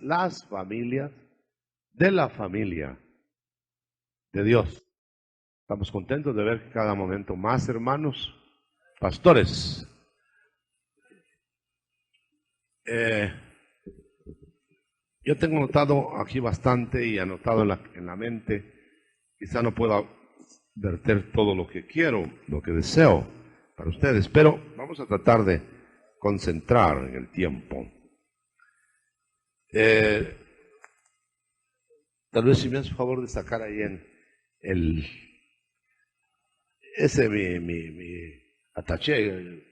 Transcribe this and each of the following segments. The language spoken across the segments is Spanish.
las familias de la familia de Dios. Estamos contentos de ver que cada momento más hermanos, pastores. Yo tengo notado aquí bastante y anotado en la mente. Quizá no pueda verter todo lo que quiero, lo que deseo para ustedes, pero vamos a tratar de concentrar en el tiempo. Tal vez si me hace favor de sacar ahí en mi ataché,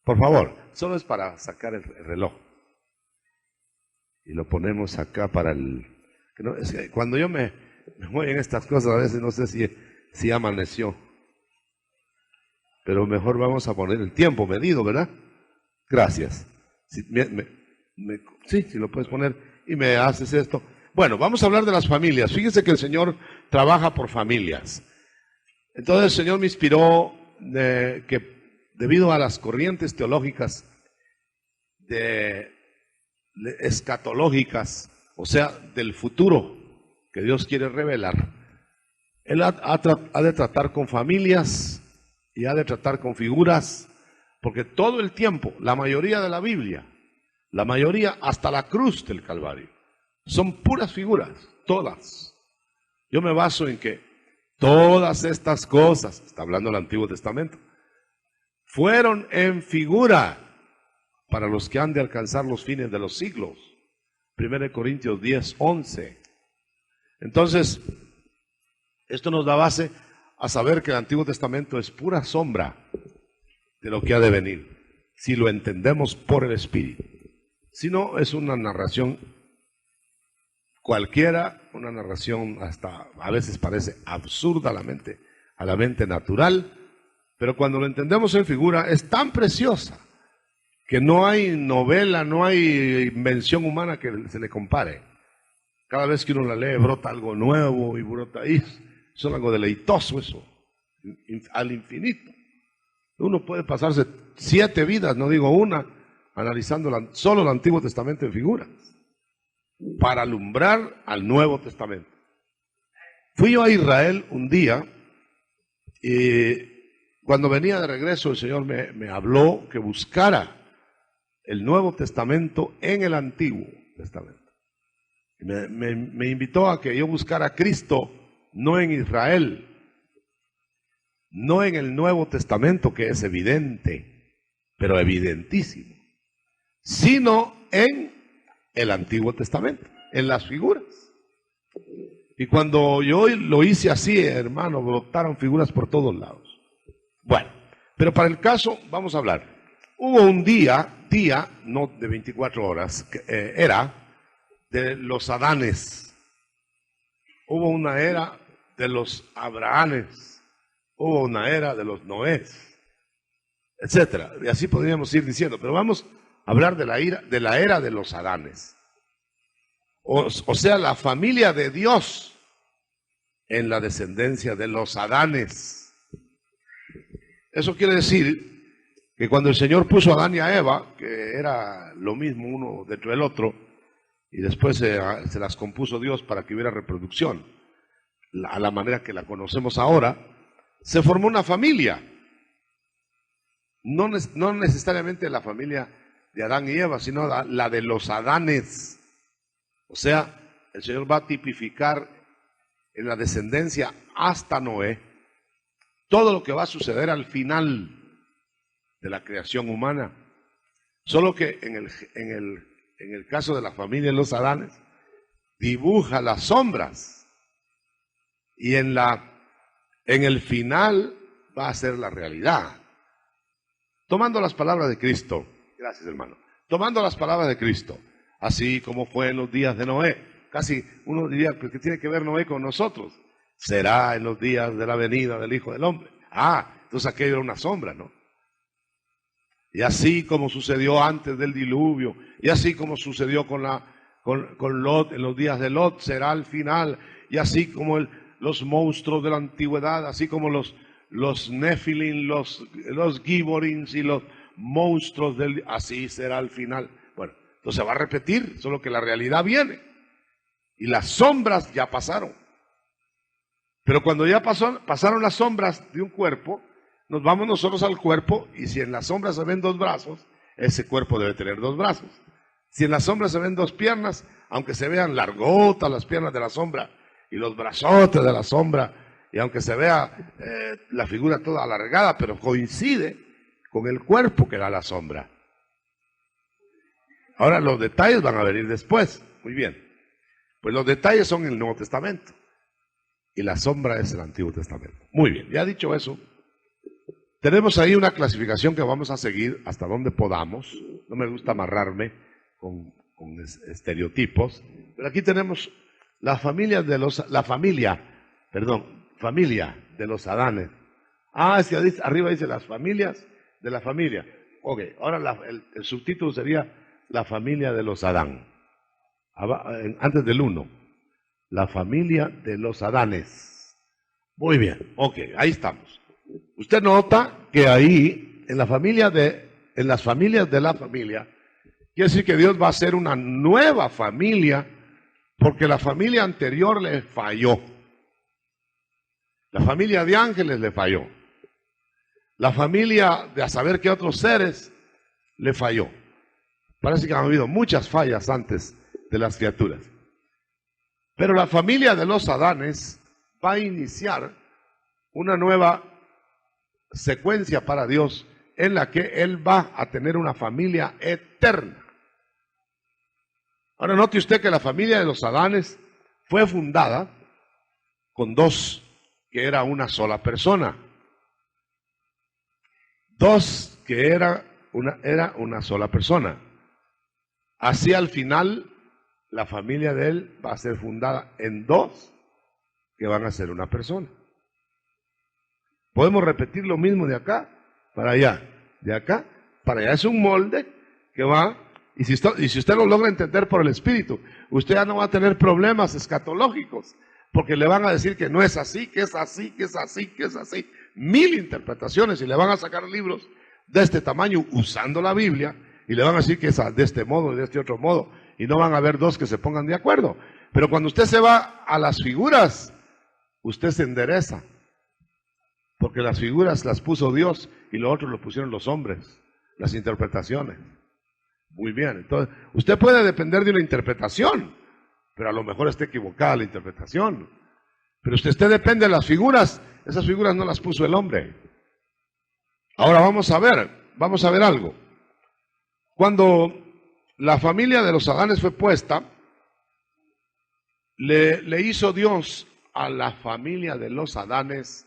por favor, solo es para sacar el reloj y lo ponemos acá para que no, es que cuando yo me voy en estas cosas a veces no sé si amaneció, pero mejor vamos a poner el tiempo medido, ¿verdad? Gracias. Si lo puedes poner y me haces esto. Bueno, vamos a hablar de las familias. Fíjense que el Señor trabaja por familias. Entonces el Señor me inspiró que debido a las corrientes teológicas escatológicas, o sea, del futuro que Dios quiere revelar, Él ha de tratar con familias y ha de tratar con figuras, porque todo el tiempo, la mayoría de la Biblia, la mayoría hasta la cruz del Calvario, son puras figuras, todas. Yo me baso en que todas estas cosas, está hablando el Antiguo Testamento, fueron en figura para los que han de alcanzar los fines de los siglos. 1 Corintios 10, 11. Entonces, esto nos da base a saber que el Antiguo Testamento es pura sombra de lo que ha de venir, si lo entendemos por el Espíritu. Si no, es una narración cualquiera, una narración hasta a veces parece absurda a la mente natural, pero cuando lo entendemos en figura es tan preciosa que no hay novela, no hay invención humana que se le compare. Cada vez que uno la lee brota algo nuevo y brota ahí, es algo deleitoso eso, al infinito. Uno puede pasarse 7 vidas, no digo una, analizando solo el Antiguo Testamento en figuras, para alumbrar al Nuevo Testamento. Fui yo a Israel un día y cuando venía de regreso el Señor me habló que buscara el Nuevo Testamento en el Antiguo Testamento. Me invitó a que yo buscara a Cristo no en Israel, no en el Nuevo Testamento, que es evidente, pero evidentísimo, sino en el Antiguo Testamento, en las figuras. Y cuando yo lo hice así, hermano, brotaron figuras por todos lados. Bueno, pero para el caso vamos a hablar. Hubo un día no de 24 horas, que era de los Adanes. Hubo una era de los Abrahames. Hubo una era de los Noés, etcétera. Y así podríamos ir diciendo, pero vamos a hablar de la era de los Adanes. O sea, la familia de Dios en la descendencia de los Adanes. Eso quiere decir que cuando el Señor puso a Adán y a Eva, que era lo mismo uno dentro del otro, y después se las compuso Dios para que hubiera reproducción, a la manera que la conocemos ahora, se formó una familia. No necesariamente la familia de Adán y Eva, sino la de los Adanes. O sea, el Señor va a tipificar en la descendencia hasta Noé todo lo que va a suceder al final de la creación humana. Solo que en el caso de la familia de los Adanes, dibuja las sombras y en el final va a ser la realidad. Tomando las palabras de Cristo, gracias hermano, tomando las palabras de Cristo, así como fue en los días de Noé, casi uno diría, ¿qué tiene que ver Noé con nosotros? Será en los días de la venida del Hijo del Hombre. Entonces aquello era una sombra, ¿no? Y así como sucedió antes del diluvio, y así como sucedió con Lot, en los días de Lot, será al final, y así como los monstruos de la antigüedad, así como los Nefilim, los Giborins y los monstruos así será al final. Bueno, Entonces se va a repetir, solo que la realidad viene. Y las sombras ya pasaron. Pero cuando ya pasaron las sombras de un cuerpo, nos vamos nosotros al cuerpo, y si en las sombras se ven 2 brazos, ese cuerpo debe tener 2 brazos. Si en las sombras se ven 2 piernas, aunque se vean largotas las piernas de la sombra y los brazotes de la sombra, y aunque se vea la figura toda alargada, pero coincide con el cuerpo que da la sombra. Ahora los detalles van a venir después. Muy bien. Pues los detalles son el Nuevo Testamento y la sombra es el Antiguo Testamento. Muy bien, ya dicho eso, tenemos ahí una clasificación que vamos a seguir hasta donde podamos. No me gusta amarrarme con estereotipos, pero aquí tenemos familia de los Adanes. Es que arriba dice las familias de la familia. Ok, ahora el subtítulo sería la familia de los Adán. Antes del 1, la familia de los Adanes. Muy bien, ok, ahí estamos. Usted nota que ahí, en las familias de la familia, quiere decir que Dios va a hacer una nueva familia, porque la familia anterior le falló. La familia de ángeles le falló. La familia de a saber qué otros seres le falló. Parece que han habido muchas fallas antes de las criaturas. Pero la familia de los Adanes va a iniciar una nueva secuencia para Dios, en la que Él va a tener una familia eterna. Ahora note usted que la familia de los Adanes fue fundada con 2, que era una sola persona. 2 que era una sola persona. Así al final la familia de él va a ser fundada en 2 que van a ser una persona. Podemos repetir lo mismo de acá para allá, de acá para allá. Es un molde que va, y si usted lo logra entender por el Espíritu, usted ya no va a tener problemas escatológicos, porque le van a decir que no es así, que es así, que es así, que es así. 1000 interpretaciones, y le van a sacar libros de este tamaño usando la Biblia, y le van a decir que es de este modo y de este otro modo, y no van a haber 2 que se pongan de acuerdo. Pero cuando usted se va a las figuras, usted se endereza, porque las figuras las puso Dios y lo otro lo pusieron los hombres, las interpretaciones. Muy bien, entonces usted puede depender de una interpretación, pero a lo mejor está equivocada la interpretación. Pero usted depende de las figuras, esas figuras no las puso el hombre. Ahora vamos a ver algo. Cuando la familia de los Adanes fue puesta, le hizo Dios a la familia de los Adanes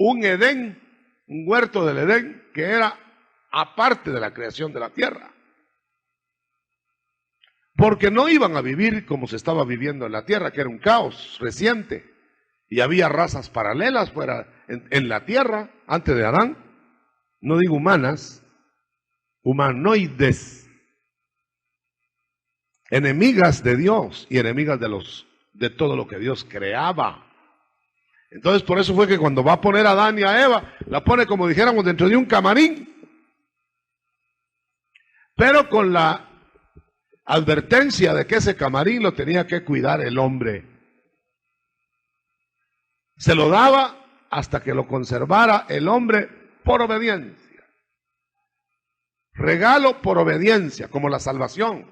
un Edén, un huerto del Edén, que era aparte de la creación de la tierra. Porque no iban a vivir como se estaba viviendo en la tierra, que era un caos reciente, y había razas paralelas en la tierra antes de Adán, no digo humanas, humanoides, enemigas de Dios y enemigas de todo lo que Dios creaba. Entonces por eso fue que cuando va a poner a Adán y a Eva, la pone como dijéramos dentro de un camarín, pero con la advertencia de que ese camarín lo tenía que cuidar el hombre. Se lo daba hasta que lo conservara el hombre por obediencia. Regalo por obediencia, como la salvación.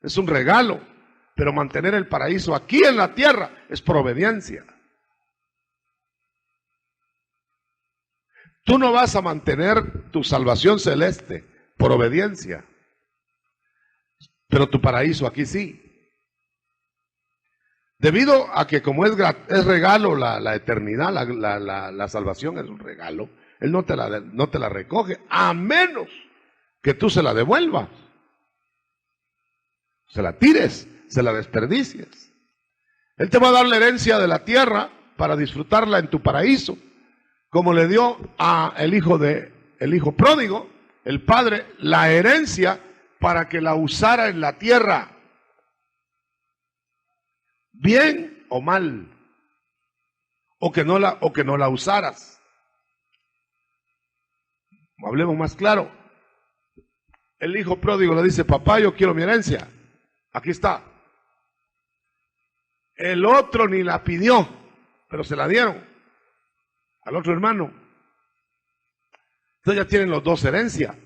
Es un regalo, pero mantener el paraíso aquí en la tierra es por obediencia. Tú no vas a mantener tu salvación celeste por obediencia, pero tu paraíso aquí sí. Debido a que como es regalo la eternidad, la salvación es un regalo, Él no te la recoge, a menos que tú se la devuelvas, se la tires, se la desperdicies. Él te va a dar la herencia de la tierra para disfrutarla en tu paraíso, como le dio a el hijo pródigo, el padre, la herencia para que la usara en la tierra, bien o mal, o que no la usaras. Hablemos más claro. El hijo pródigo le dice, papá, yo quiero mi herencia. Aquí está. El otro ni la pidió, pero se la dieron al otro hermano. Entonces ya tienen los dos herencia.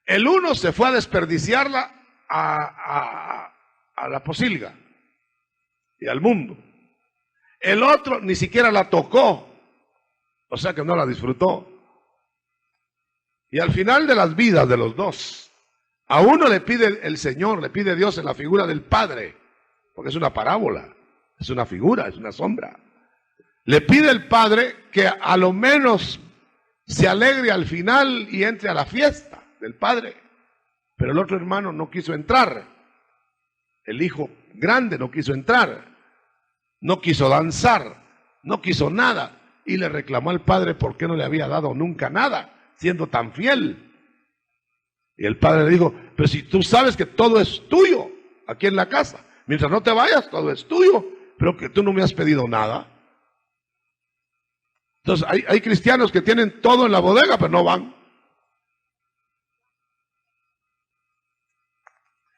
El uno se fue a desperdiciarla a la posilga y al mundo. El otro ni siquiera la tocó, o sea que no la disfrutó. Y al final de las vidas de los dos, a uno le pide el Señor, le pide Dios en la figura del Padre, porque es una parábola, es una figura, es una sombra. Le pide el Padre que a lo menos se alegre al final y entre a la fiesta del Padre. Pero el otro hermano no quiso entrar. El hijo grande no quiso entrar. No quiso danzar. No quiso nada. Y le reclamó al Padre por qué no le había dado nunca nada, siendo tan fiel. Y el Padre le dijo, pero si tú sabes que todo es tuyo aquí en la casa, mientras no te vayas, todo es tuyo, pero que tú no me has pedido nada. Entonces hay cristianos que tienen todo en la bodega, pero no van.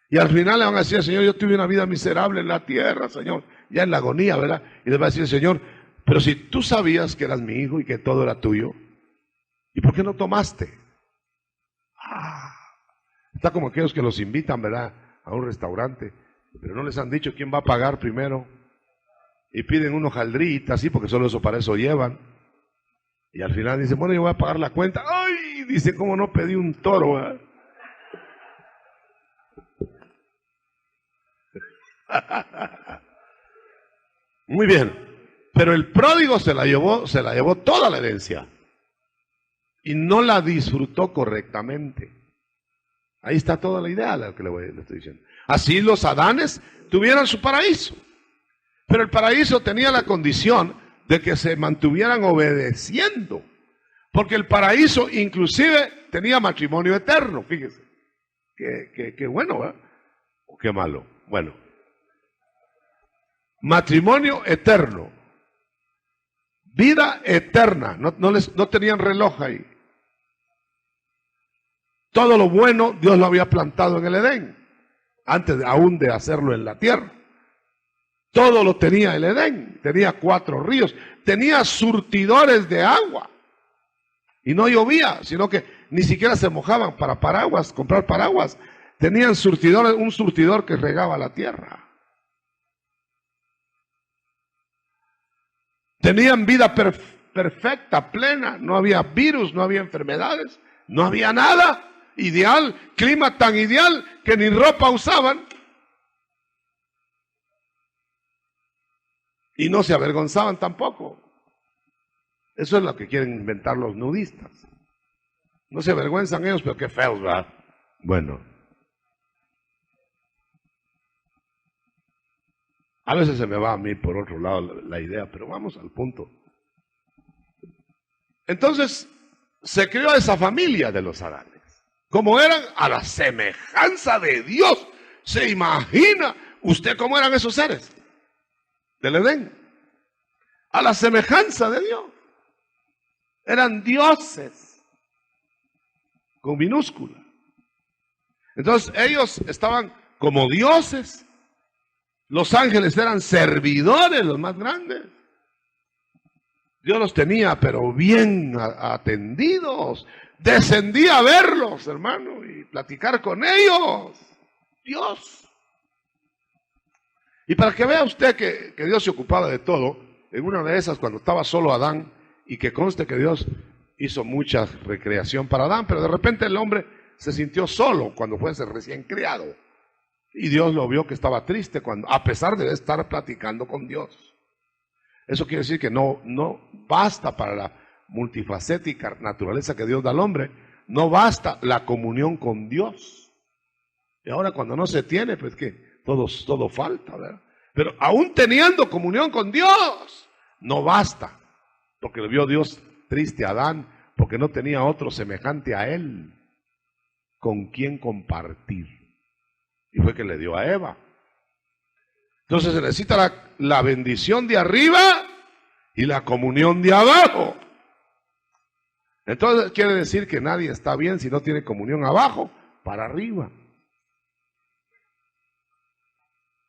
Y al final le van a decir, Señor, yo tuve una vida miserable en la tierra, Señor, ya en la agonía, ¿verdad? Y le va a decir, Señor, pero si tú sabías que eras mi hijo y que todo era tuyo, ¿y por qué no tomaste? Está como aquellos que los invitan, ¿verdad?, a un restaurante, pero no les han dicho quién va a pagar primero. Y piden unos hojaldritas, así, porque solo eso para eso llevan. Y al final dicen, bueno, yo voy a pagar la cuenta. ¡Ay! Dice, ¿cómo no pedí un toro, ¿verdad? Muy bien. Pero el pródigo se la llevó toda la herencia. Y no la disfrutó correctamente. Ahí está toda la idea de lo que le estoy diciendo. Así los Adanes tuvieran su paraíso. Pero el paraíso tenía la condición de que se mantuvieran obedeciendo. Porque el paraíso inclusive tenía matrimonio eterno, fíjese. Qué bueno, ¿verdad? O qué malo. Bueno. Matrimonio eterno. Vida eterna. No tenían reloj ahí. Todo lo bueno Dios lo había plantado en el Edén, antes aún de hacerlo en la tierra. Todo lo tenía el Edén, tenía 4 ríos, tenía surtidores de agua. Y no llovía, sino que ni siquiera se mojaban para paraguas, comprar paraguas. Tenían surtidores, un surtidor que regaba la tierra. Tenían vida perfecta, plena, no había virus, no había enfermedades, no había nada. Ideal, clima tan ideal que ni ropa usaban. Y no se avergonzaban tampoco. Eso es lo que quieren inventar los nudistas. No se avergüenzan ellos, pero qué feos, ¿verdad? Bueno. A veces se me va a mí por otro lado la idea, pero vamos al punto. Entonces, se creó esa familia de los Adanes. Como eran a la semejanza de Dios. ¿Se imagina usted cómo eran esos seres del Edén? A la semejanza de Dios. Eran dioses con minúscula. Entonces ellos estaban como dioses. Los ángeles eran servidores, los más grandes. Dios los tenía, pero bien atendidos. Descendía a verlos, hermano, y platicar con ellos. Dios. Y para que vea usted que Dios se ocupaba de todo, en una de esas, cuando estaba solo Adán, y que conste que Dios hizo mucha recreación para Adán, pero de repente el hombre se sintió solo cuando fue recién criado. Y Dios lo vio que estaba triste, a pesar de estar platicando con Dios. Eso quiere decir que no basta para la multifacética naturaleza que Dios da al hombre, no basta la comunión con Dios. Y ahora cuando no se tiene, pues que todo falta, ¿verdad? Pero aún teniendo comunión con Dios, no basta, porque le vio Dios triste a Adán, porque no tenía otro semejante a él, con quien compartir. Y fue que le dio a Eva. Entonces se necesita la bendición de arriba y la comunión de abajo. Entonces quiere decir que nadie está bien si no tiene comunión abajo para arriba.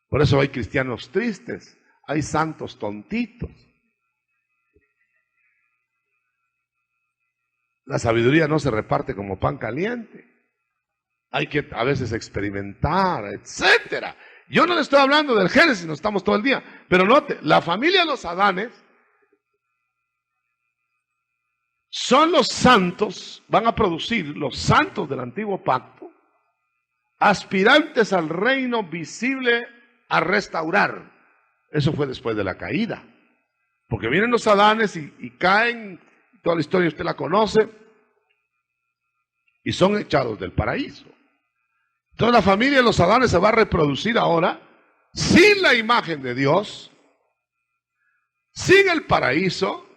Por eso hay cristianos tristes, hay santos tontitos. La sabiduría no se reparte como pan caliente. Hay que a veces experimentar, etcétera. Yo no le estoy hablando del Génesis, no estamos todo el día. Pero note, la familia de los Adanes son los santos, van a producir los santos del antiguo pacto, aspirantes al reino visible a restaurar. Eso fue después de la caída. Porque vienen los Adanes y caen, toda la historia usted la conoce, y son echados del paraíso. Entonces la familia de los Adanes se va a reproducir ahora sin la imagen de Dios, sin el paraíso,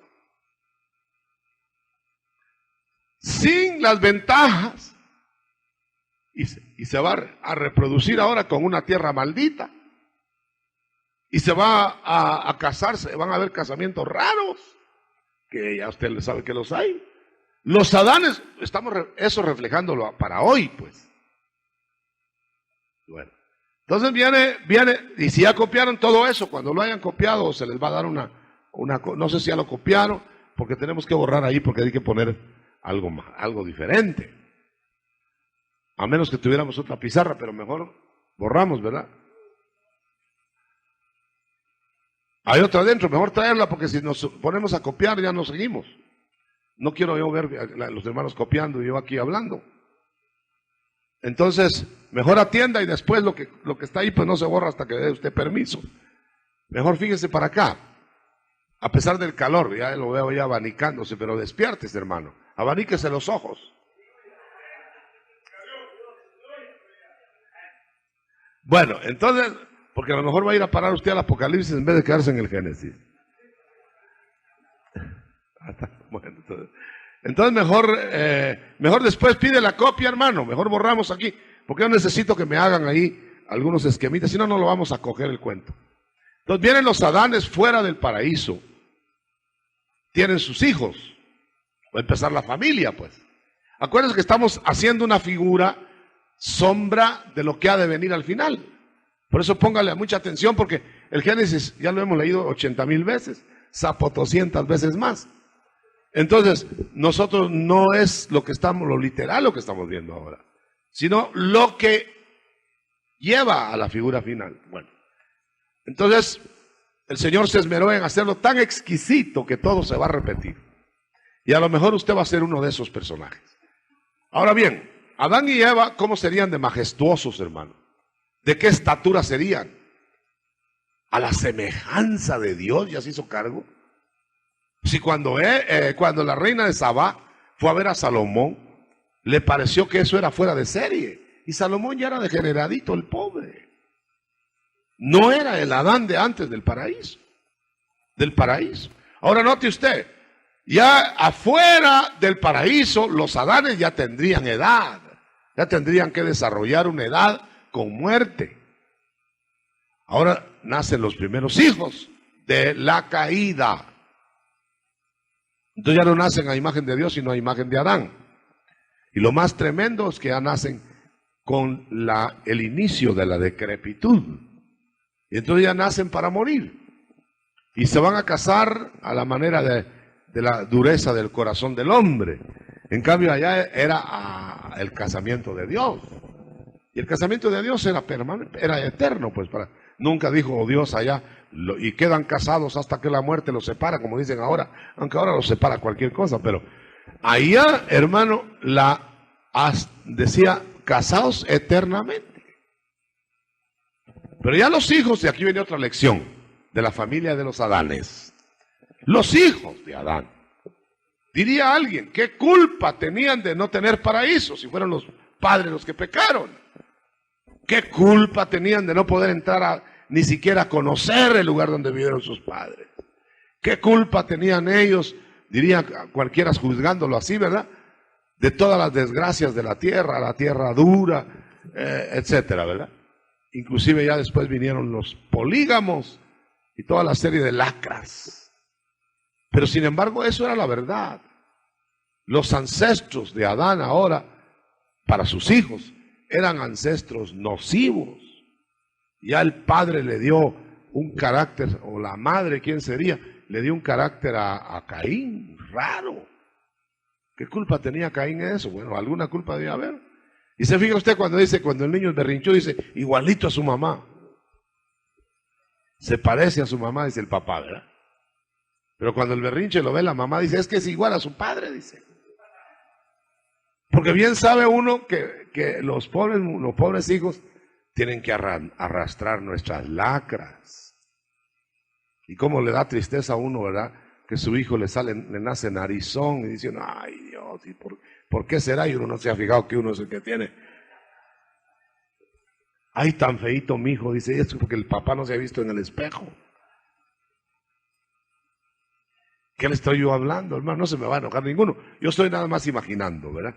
sin las ventajas, y se va a reproducir ahora con una tierra maldita. Y se va a casarse, van a haber casamientos raros, que ya usted sabe que los hay. Los Adanes, estamos eso reflejándolo para hoy, pues. Bueno, entonces viene, y si ya copiaron todo eso, cuando lo hayan copiado, se les va a dar no sé si ya lo copiaron, porque tenemos que borrar ahí, porque hay que poner algo diferente. A menos que tuviéramos otra pizarra, pero mejor borramos, ¿verdad? Hay otra adentro, mejor traerla, porque si nos ponemos a copiar ya no seguimos. No quiero yo ver a los hermanos copiando y yo aquí hablando. Entonces, mejor atienda y después lo que está ahí pues no se borra hasta que dé usted permiso. Mejor fíjese para acá. A pesar del calor, ya lo veo ya abanicándose, pero despiértese, hermano. Abaníquese los ojos. Bueno, entonces, porque a lo mejor va a ir a parar usted al Apocalipsis en vez de quedarse en el Génesis. Bueno, entonces mejor después pide la copia, hermano. Mejor borramos aquí, porque yo necesito que me hagan ahí algunos esquemitas, si no, no lo vamos a coger el cuento. Entonces vienen los Adanes fuera del paraíso, tienen sus hijos, va a empezar la familia, pues. Acuérdense que estamos haciendo una figura, sombra de lo que ha de venir al final. Por eso póngale mucha atención, porque el Génesis ya lo hemos leído 80,000 veces, sapo 200 veces más. Entonces, nosotros no es lo literal lo que estamos viendo ahora, sino lo que lleva a la figura final. Bueno, entonces, el Señor se esmeró en hacerlo tan exquisito que todo se va a repetir. Y a lo mejor usted va a ser uno de esos personajes. Ahora bien, Adán y Eva, ¿cómo serían de majestuosos, hermano? ¿De qué estatura serían? A la semejanza de Dios, ya se hizo cargo. Si cuando la reina de Sabá fue a ver a Salomón, le pareció que eso era fuera de serie. Y Salomón ya era degeneradito, el pobre. No era el Adán de antes del paraíso. Ahora note usted, ya afuera del paraíso, los Adanes ya tendrían edad. Ya tendrían que desarrollar una edad con muerte. Ahora nacen los primeros hijos de la caída. Entonces ya no nacen a imagen de Dios, sino a imagen de Adán. Y lo más tremendo es que ya nacen con el inicio de la decrepitud. Y entonces ya nacen para morir. Y se van a casar a la manera de la dureza del corazón del hombre. En cambio allá era el casamiento de Dios. Y el casamiento de Dios era permanente, era eterno, pues nunca dijo Dios allá, y quedan casados hasta que la muerte los separa, como dicen ahora, aunque ahora los separa cualquier cosa, pero allá, hermano, decía, casados eternamente. Pero ya los hijos, y aquí viene otra lección, de la familia de los Adanes. Los hijos de Adán. Diría alguien, ¿qué culpa tenían de no tener paraíso si fueron los padres los que pecaron? ¿Qué culpa tenían de no poder entrar ni siquiera a conocer el lugar donde vivieron sus padres? ¿Qué culpa tenían ellos, diría cualquiera juzgándolo así, ¿verdad? De todas las desgracias de la tierra dura, etcétera, ¿verdad? Inclusive ya después vinieron los polígamos y toda la serie de lacras. Pero sin embargo eso era la verdad. Los ancestros de Adán ahora, para sus hijos, eran ancestros nocivos. Ya el padre le dio un carácter, o la madre, ¿quién sería? Le dio un carácter a Caín, raro. ¿Qué culpa tenía Caín en eso? Bueno, alguna culpa debía haber. Y se fija usted cuando dice, cuando el niño es berrinchudo, dice, igualito a su mamá. Se parece a su mamá, dice el papá, ¿verdad? Pero cuando el berrinche lo ve la mamá, dice, es que es igual a su padre, dice. Porque bien sabe uno que los pobres hijos tienen que arrastrar nuestras lacras. Y cómo le da tristeza a uno, ¿verdad? Que su hijo le nace narizón y dice, ay Dios, ¿y por qué será? Y uno no se ha fijado que uno es el que tiene. Ay, tan feíto mi hijo, dice, es porque el papá no se ha visto en el espejo. ¿Qué le estoy yo hablando, hermano? No se me va a enojar ninguno. Yo estoy nada más imaginando, ¿verdad?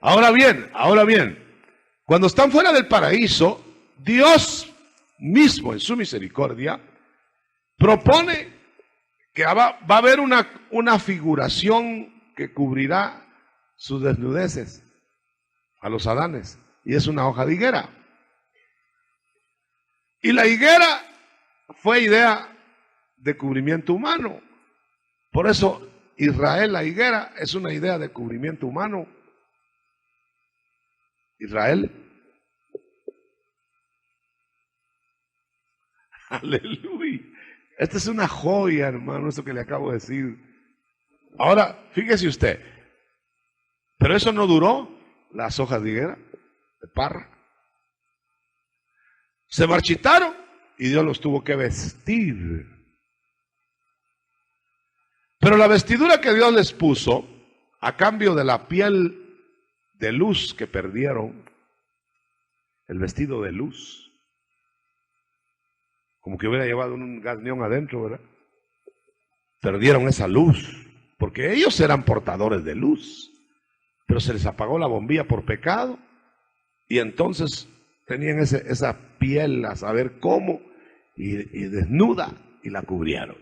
Ahora bien, cuando están fuera del paraíso, Dios mismo en su misericordia propone que va a haber una figuración que cubrirá sus desnudeces a los Adanes, y es una hoja de higuera. Y la higuera fue idea de cubrimiento humano. Por eso Israel, la higuera, es una idea de cubrimiento humano. Israel. Aleluya. Esta es una joya, hermano, eso que le acabo de decir. Ahora, fíjese usted, pero eso no duró, las hojas de higuera, de parra. Se marchitaron y Dios los tuvo que vestir. Pero la vestidura que Dios les puso, a cambio de la piel de luz que perdieron, el vestido de luz, como que hubiera llevado un gas neón adentro, ¿verdad? Perdieron esa luz, porque ellos eran portadores de luz, pero se les apagó la bombilla por pecado, y entonces tenían esa piel a saber cómo, y desnuda, y la cubrieron.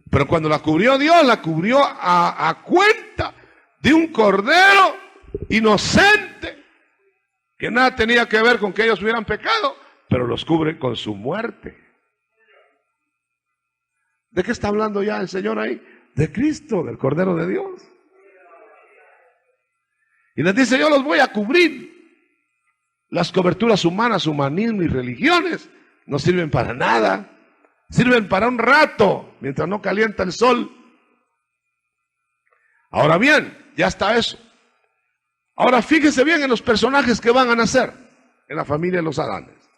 Pero cuando la cubrió Dios, la cubrió a cuenta de un cordero inocente, que nada tenía que ver con que ellos hubieran pecado, pero los cubre con su muerte. ¿De qué está hablando ya el Señor ahí? De Cristo, del Cordero de Dios. Y les dice, yo los voy a cubrir. Las coberturas humanas, humanismo y religiones no sirven para nada. Sirven para un rato, mientras no calienta el sol. Ahora bien, ya está eso. Ahora fíjese bien en los personajes que van a nacer en la familia de los Adanes.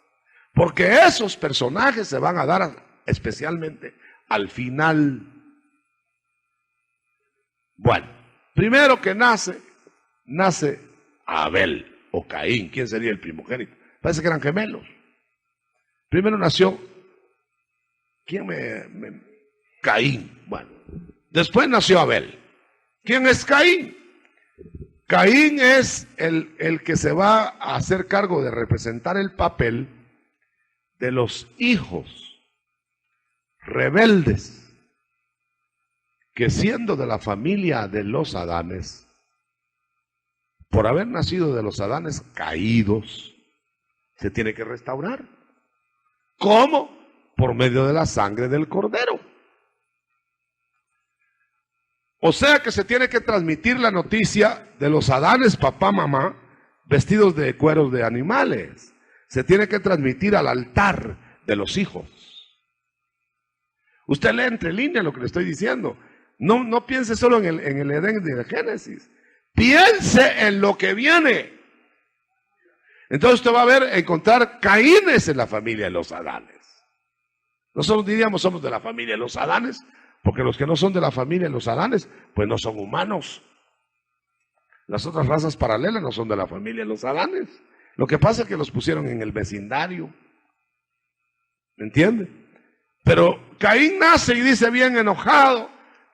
Porque esos personajes se van a dar especialmente al final. Bueno, primero que nace Abel o Caín. ¿Quién sería el primogénito? Parece que eran gemelos. Primero nació, Caín. Bueno, después nació Abel. ¿Quién es Caín? Caín es el que se va a hacer cargo de representar el papel de los hijos rebeldes que, siendo de la familia de los Adanes, por haber nacido de los Adanes caídos, se tiene que restaurar. ¿Cómo? Por medio de la sangre del Cordero. O sea que se tiene que transmitir la noticia de los Adanes, papá, mamá, vestidos de cueros de animales. Se tiene que transmitir al altar de los hijos. Usted lee entre líneas lo que le estoy diciendo. No piense solo en el Edén de Génesis. Piense en lo que viene. Entonces usted va a encontrar Caínes en la familia de los Adanes. Nosotros diríamos somos de la familia de los Adanes, porque los que no son de la familia de los Adanes, pues no son humanos. Las otras razas paralelas no son de la familia de los Adanes. Lo que pasa es que los pusieron en el vecindario. ¿Me entiende? Pero Caín nace y dice bien enojado,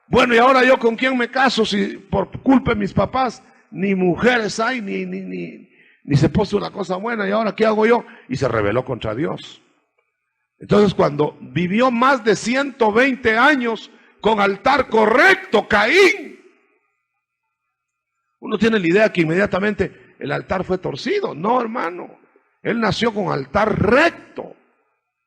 bueno, ¿y ahora yo con quién me caso si por culpa de mis papás ni mujeres hay, ni se puso una cosa buena, y ahora qué hago yo? Y se rebeló contra Dios. Entonces cuando vivió más de 120 años con altar correcto, Caín, uno tiene la idea que inmediatamente el altar fue torcido. No, hermano. Él nació con altar recto.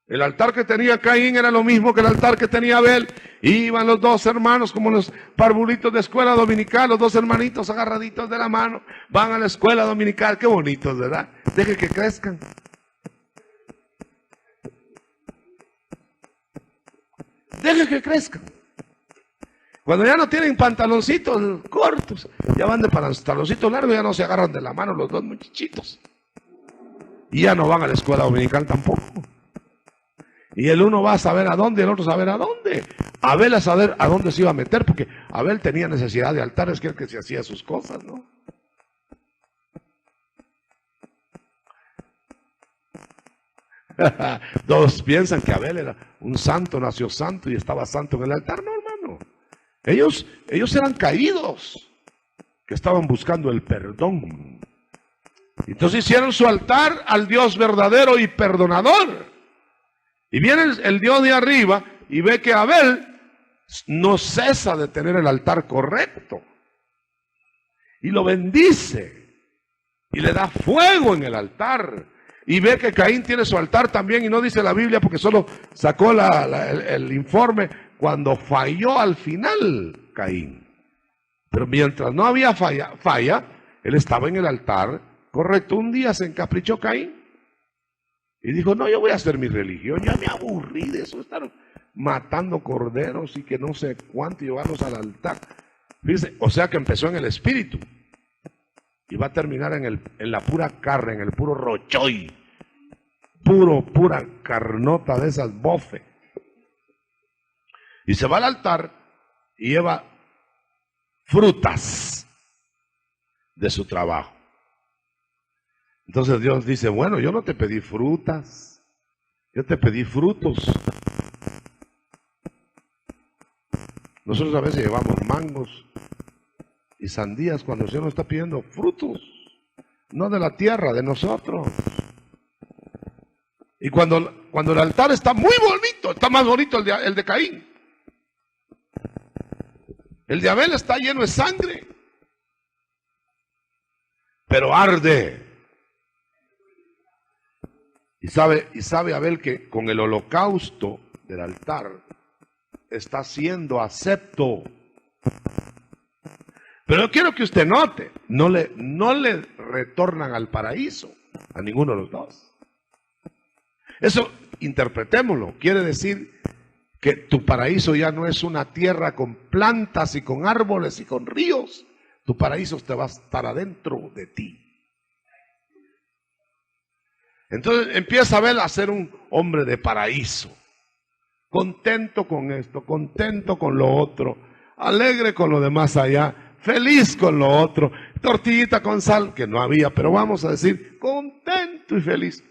El altar que tenía Caín era lo mismo que el altar que tenía Abel. Iban los dos hermanos como los parvulitos de escuela dominical, los dos hermanitos agarraditos de la mano. Van a la escuela dominical. Qué bonitos, ¿verdad? Deje que crezcan. Deje que crezcan. Cuando ya no tienen pantaloncitos cortos, ya van de pantaloncitos largos, ya no se agarran de la mano los dos muchachitos. Y ya no van a la escuela dominical tampoco. Y el uno va a saber a dónde, el otro a saber a dónde. Abel a saber a dónde se iba a meter, porque Abel tenía necesidad de altares, que es que se hacía sus cosas, ¿no? Todos piensan que Abel era un santo, nació santo y estaba santo en el altar. No, hermano. Ellos eran caídos, que estaban buscando el perdón. Entonces hicieron su altar al Dios verdadero y perdonador. Y viene el Dios de arriba y ve que Abel no cesa de tener el altar correcto. Y lo bendice. Y le da fuego en el altar. Y ve que Caín tiene su altar también, y no dice la Biblia porque solo sacó el informe cuando falló al final Caín. Pero mientras no había falla, él estaba en el altar correcto. Un día se encaprichó Caín y dijo: no, yo voy a hacer mi religión, ya me aburrí de eso, estar matando corderos y que no sé cuánto, y llevarlos al altar. Fíjense, o sea que empezó en el espíritu. Y va a terminar en la pura carne, en el puro rochoy. Pura carnota de esas bofe. Y se va al altar y lleva frutas de su trabajo. Entonces Dios dice: bueno, yo no te pedí frutas, yo te pedí frutos. Nosotros a veces llevamos mangos y sandías cuando el Señor nos está pidiendo frutos, no de la tierra, de nosotros. Y cuando el altar está muy bonito, está más bonito el de Caín. El de Abel está lleno de sangre, pero arde. Y sabe Abel que con el holocausto del altar está siendo acepto. Pero yo quiero que usted note, no le retornan al paraíso, a ninguno de los dos. Eso, interpretémoslo, quiere decir que tu paraíso ya no es una tierra con plantas y con árboles y con ríos. Tu paraíso te va a estar adentro de ti. Entonces empieza Abel a ser un hombre de paraíso, contento con esto, contento con lo otro, alegre con lo demás allá, feliz con lo otro, tortillita con sal, que no había, pero vamos a decir, contento y feliz.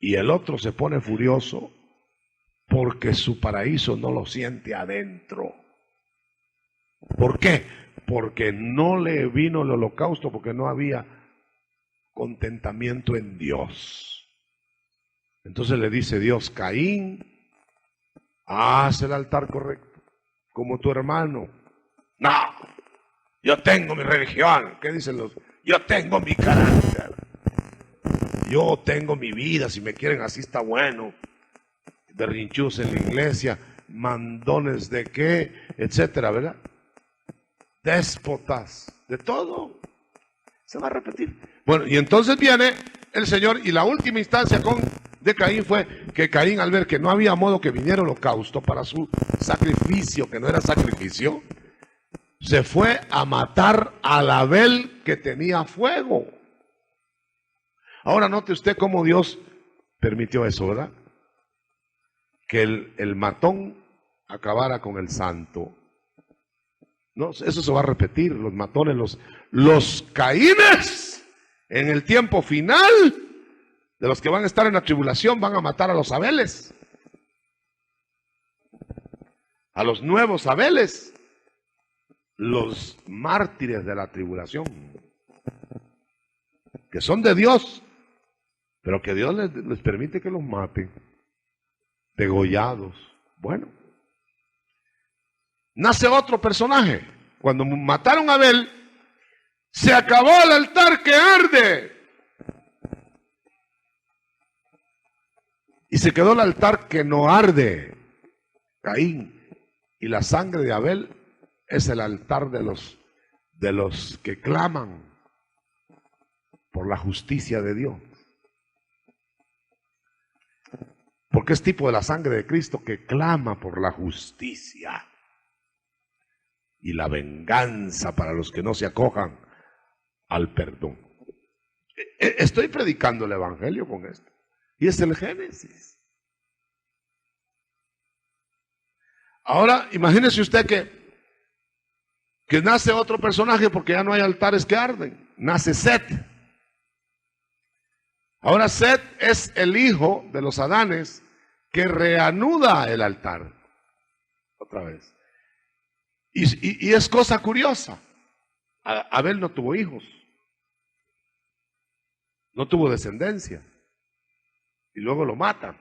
Y el otro se pone furioso porque su paraíso no lo siente adentro. ¿Por qué? Porque no le vino el holocausto, porque no había contentamiento en Dios. Entonces le dice Dios: Caín, haz el altar correcto, como tu hermano. No, yo tengo mi religión. ¿Qué dicen los? Yo tengo mi carácter. Yo tengo mi vida, si me quieren así está bueno. Berrinchus en la iglesia, mandones de qué, etcétera, ¿verdad? Déspotas, de todo. Se va a repetir. Bueno, y entonces viene el Señor, y la última instancia de Caín fue que Caín, al ver que no había modo que viniera holocausto para su sacrificio, que no era sacrificio, se fue a matar al Abel que tenía fuego. Ahora note usted cómo Dios permitió eso, ¿verdad? Que el matón acabara con el santo. No, eso se va a repetir, los matones, los caínes en el tiempo final, de los que van a estar en la tribulación, van a matar a los Abeles, a los nuevos Abeles, los mártires de la tribulación, que son de Dios, pero que Dios les permite que los maten, degollados. Bueno, nace otro personaje. Cuando mataron a Abel, Se acabó el altar que arde. Y se quedó el altar que no arde, Caín. Y la sangre de Abel es el altar de los que claman por la justicia de Dios. Porque es tipo de la sangre de Cristo que clama por la justicia y la venganza para los que no se acojan al perdón. Estoy predicando el evangelio con esto. Y es el Génesis. Ahora, imagínese usted que nace otro personaje porque ya no hay altares que arden. Nace Set. Ahora Set es el hijo de los Adanes que reanuda el altar. Otra vez. Y es cosa curiosa. Abel no tuvo hijos. No tuvo descendencia. Y luego lo matan.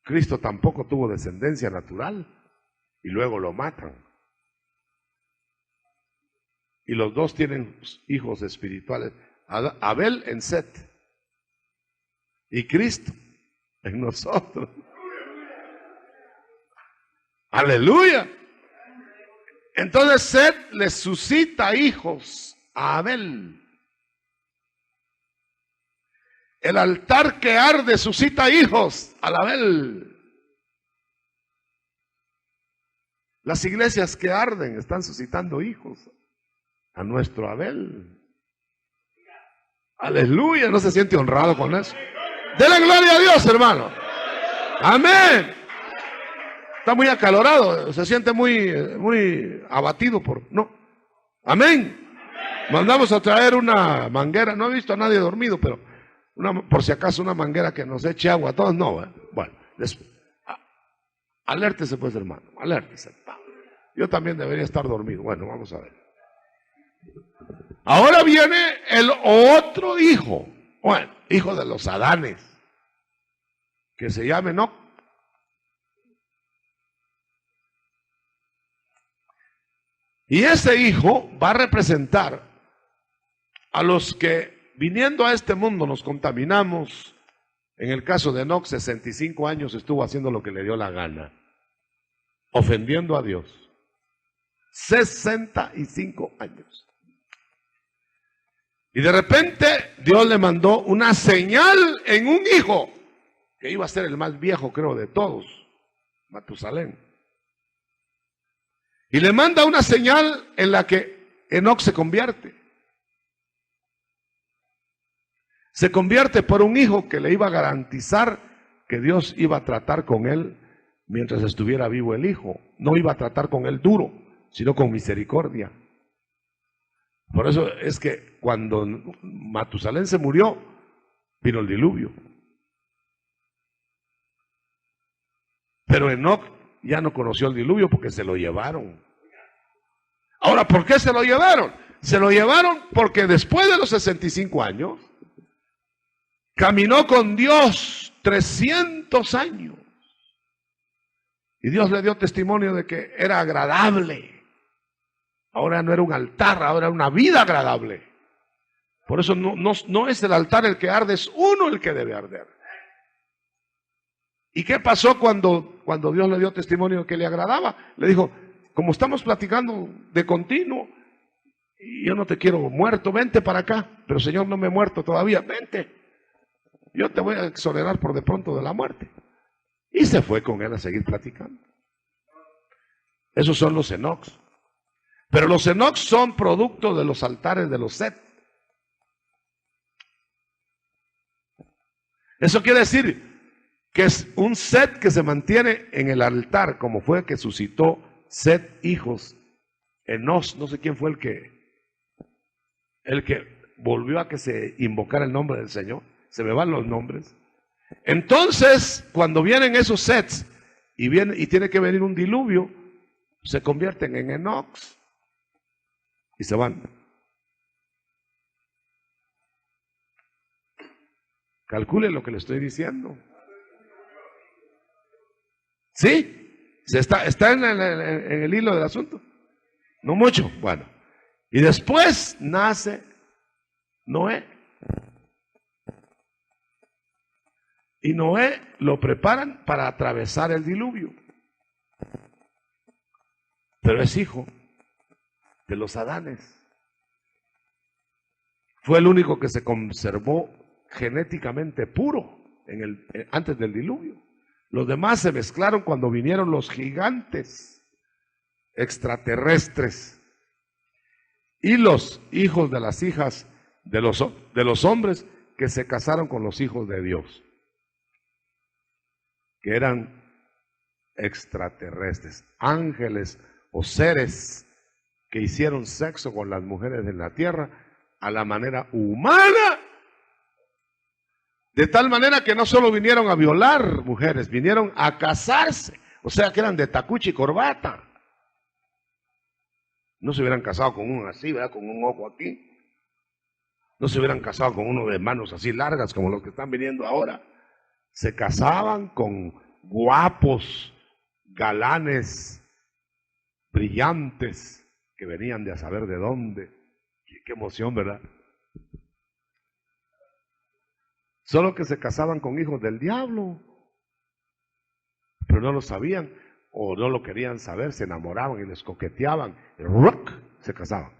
Cristo tampoco tuvo descendencia natural. Y luego lo matan. Y los dos tienen hijos espirituales. Abel en Set. Y Cristo en nosotros. Aleluya. Entonces Set le suscita hijos a Abel. El altar que arde suscita hijos a Abel. Las iglesias que arden están suscitando hijos a nuestro Abel. Aleluya, ¿no se siente honrado con eso? Dele gloria a Dios, hermano. Amén. Está muy acalorado, se siente muy abatido no. Amén. Mandamos a traer una manguera, no he visto a nadie dormido, pero por si acaso una manguera que nos eche agua a todos, no. Bueno, alértese pues, hermano, alértese. Yo también debería estar dormido. Bueno, vamos a ver. Ahora viene el otro hijo, bueno, hijo de los Adanes, que se llama Enoc. Y ese hijo va a representar a los que viniendo a este mundo nos contaminamos. En el caso de Enoc, 65 años estuvo haciendo lo que le dio la gana, ofendiendo a Dios. 65 años. Y de repente Dios le mandó una señal en un hijo, que iba a ser el más viejo, creo, de todos, Matusalén. Y le manda una señal en la que Enoc se convierte. Se convierte por un hijo que le iba a garantizar que Dios iba a tratar con él mientras estuviera vivo el hijo. No iba a tratar con él duro, sino con misericordia. Por eso es que cuando Matusalén se murió, vino el diluvio. Pero Enoc ya no conoció el diluvio porque se lo llevaron. Ahora, ¿por qué se lo llevaron? Se lo llevaron porque después de los 65 años, caminó con Dios 300 años. Y Dios le dio testimonio de que era agradable. Ahora no era un altar, ahora era una vida agradable. Por eso no es el altar el que arde, es uno el que debe arder. ¿Y qué pasó cuando Dios le dio testimonio de que le agradaba? Le dijo, como estamos platicando de continuo, y yo no te quiero muerto, vente para acá. Pero Señor, no me he muerto todavía, vente. Yo te voy a exonerar por de pronto de la muerte. Y se fue con él a seguir platicando. Esos son los Enocs. Pero los Enocs son producto de los altares de los Set. Eso quiere decir que es un Set que se mantiene en el altar, como fue que suscitó Set hijos. Enos, no sé quién fue el que volvió a que se invocara el nombre del Señor. Se me van los nombres. Entonces, cuando vienen esos Sets y tiene que venir un diluvio, se convierten en Enocs y se van. Calcule lo que le estoy diciendo. ¿Sí? ¿Está en el hilo del asunto? No mucho. Bueno, Y después nace Noé. Y Noé lo preparan para atravesar el diluvio. Pero es hijo de los Adanes. Fue el único que se conservó genéticamente puro antes del diluvio. Los demás se mezclaron cuando vinieron los gigantes extraterrestres y los hijos de las hijas de los hombres que se casaron con los hijos de Dios, que eran extraterrestres, ángeles o seres que hicieron sexo con las mujeres de la tierra a la manera humana, de tal manera que no solo vinieron a violar mujeres, vinieron a casarse, o sea que eran de tacuchi y corbata. No se hubieran casado con uno así, ¿verdad? Con un ojo aquí. No se hubieran casado con uno de manos así largas como los que están viniendo ahora. Se casaban con guapos, galanes, brillantes, que venían de a saber de dónde. Qué emoción, ¿verdad? Solo que se casaban con hijos del diablo, pero no lo sabían o no lo querían saber, se enamoraban y les coqueteaban, se casaban.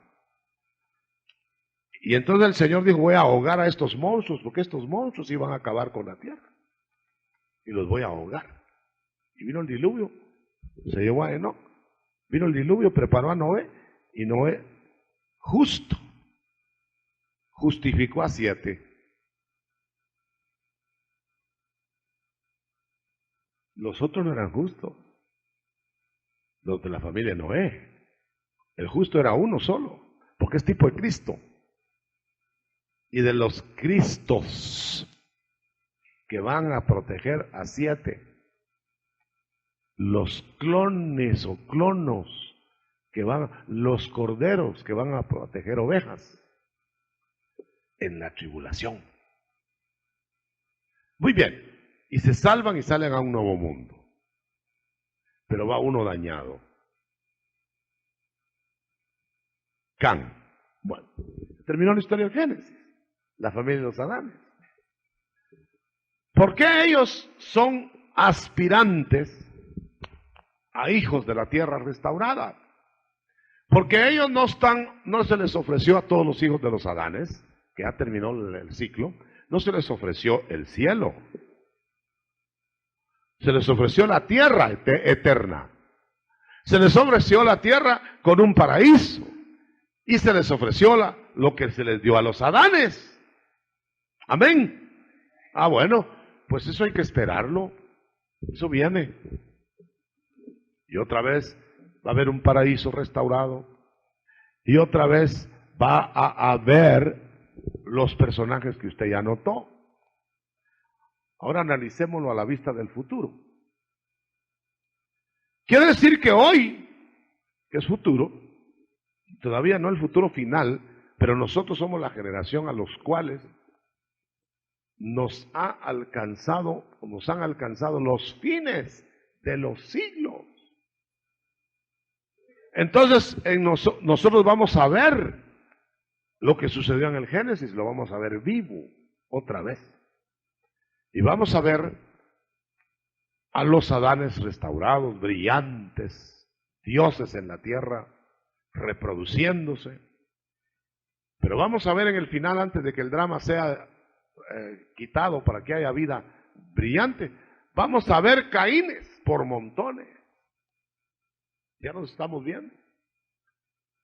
Y entonces el Señor dijo, voy a ahogar a estos monstruos, porque estos monstruos iban a acabar con la tierra. Y los voy a ahogar. Y vino el diluvio, se llevó a Enoc. Vino el diluvio, preparó a Noé, y Noé justificó a 7. Los otros no eran justos, los de la familia de Noé. El justo era uno solo, porque es tipo de Cristo. Y de los Cristos que van a proteger a 7, los clones o clonos los corderos que van a proteger ovejas en la tribulación. Muy bien, y se salvan y salen a un nuevo mundo, pero va uno dañado. Can. Bueno, terminó la historia del Génesis, la familia de los Adanes. ¿Por qué ellos son aspirantes a hijos de la tierra restaurada? Porque ellos no se les ofreció a todos los hijos de los Adanes, que ya terminó el ciclo, no se les ofreció el cielo. Se les ofreció la tierra eterna. Se les ofreció la tierra con un paraíso. Y se les ofreció lo que se les dio a los Adanes. Amén. Ah, bueno, pues eso hay que esperarlo. Eso viene. Y otra vez va a haber un paraíso restaurado. Y otra vez va a haber los personajes que usted ya notó. Ahora analicémoslo a la vista del futuro. Quiere decir que hoy, que es futuro, todavía no el futuro final, pero nosotros somos la generación a los cuales nos han alcanzado los fines de los siglos. Entonces, nosotros vamos a ver lo que sucedió en el Génesis, lo vamos a ver vivo otra vez. Y vamos a ver a los Adanes restaurados, brillantes, dioses en la tierra, reproduciéndose. Pero vamos a ver en el final, antes de que el drama sea quitado para que haya vida brillante, vamos a ver Caínes por montones. Ya nos estamos viendo.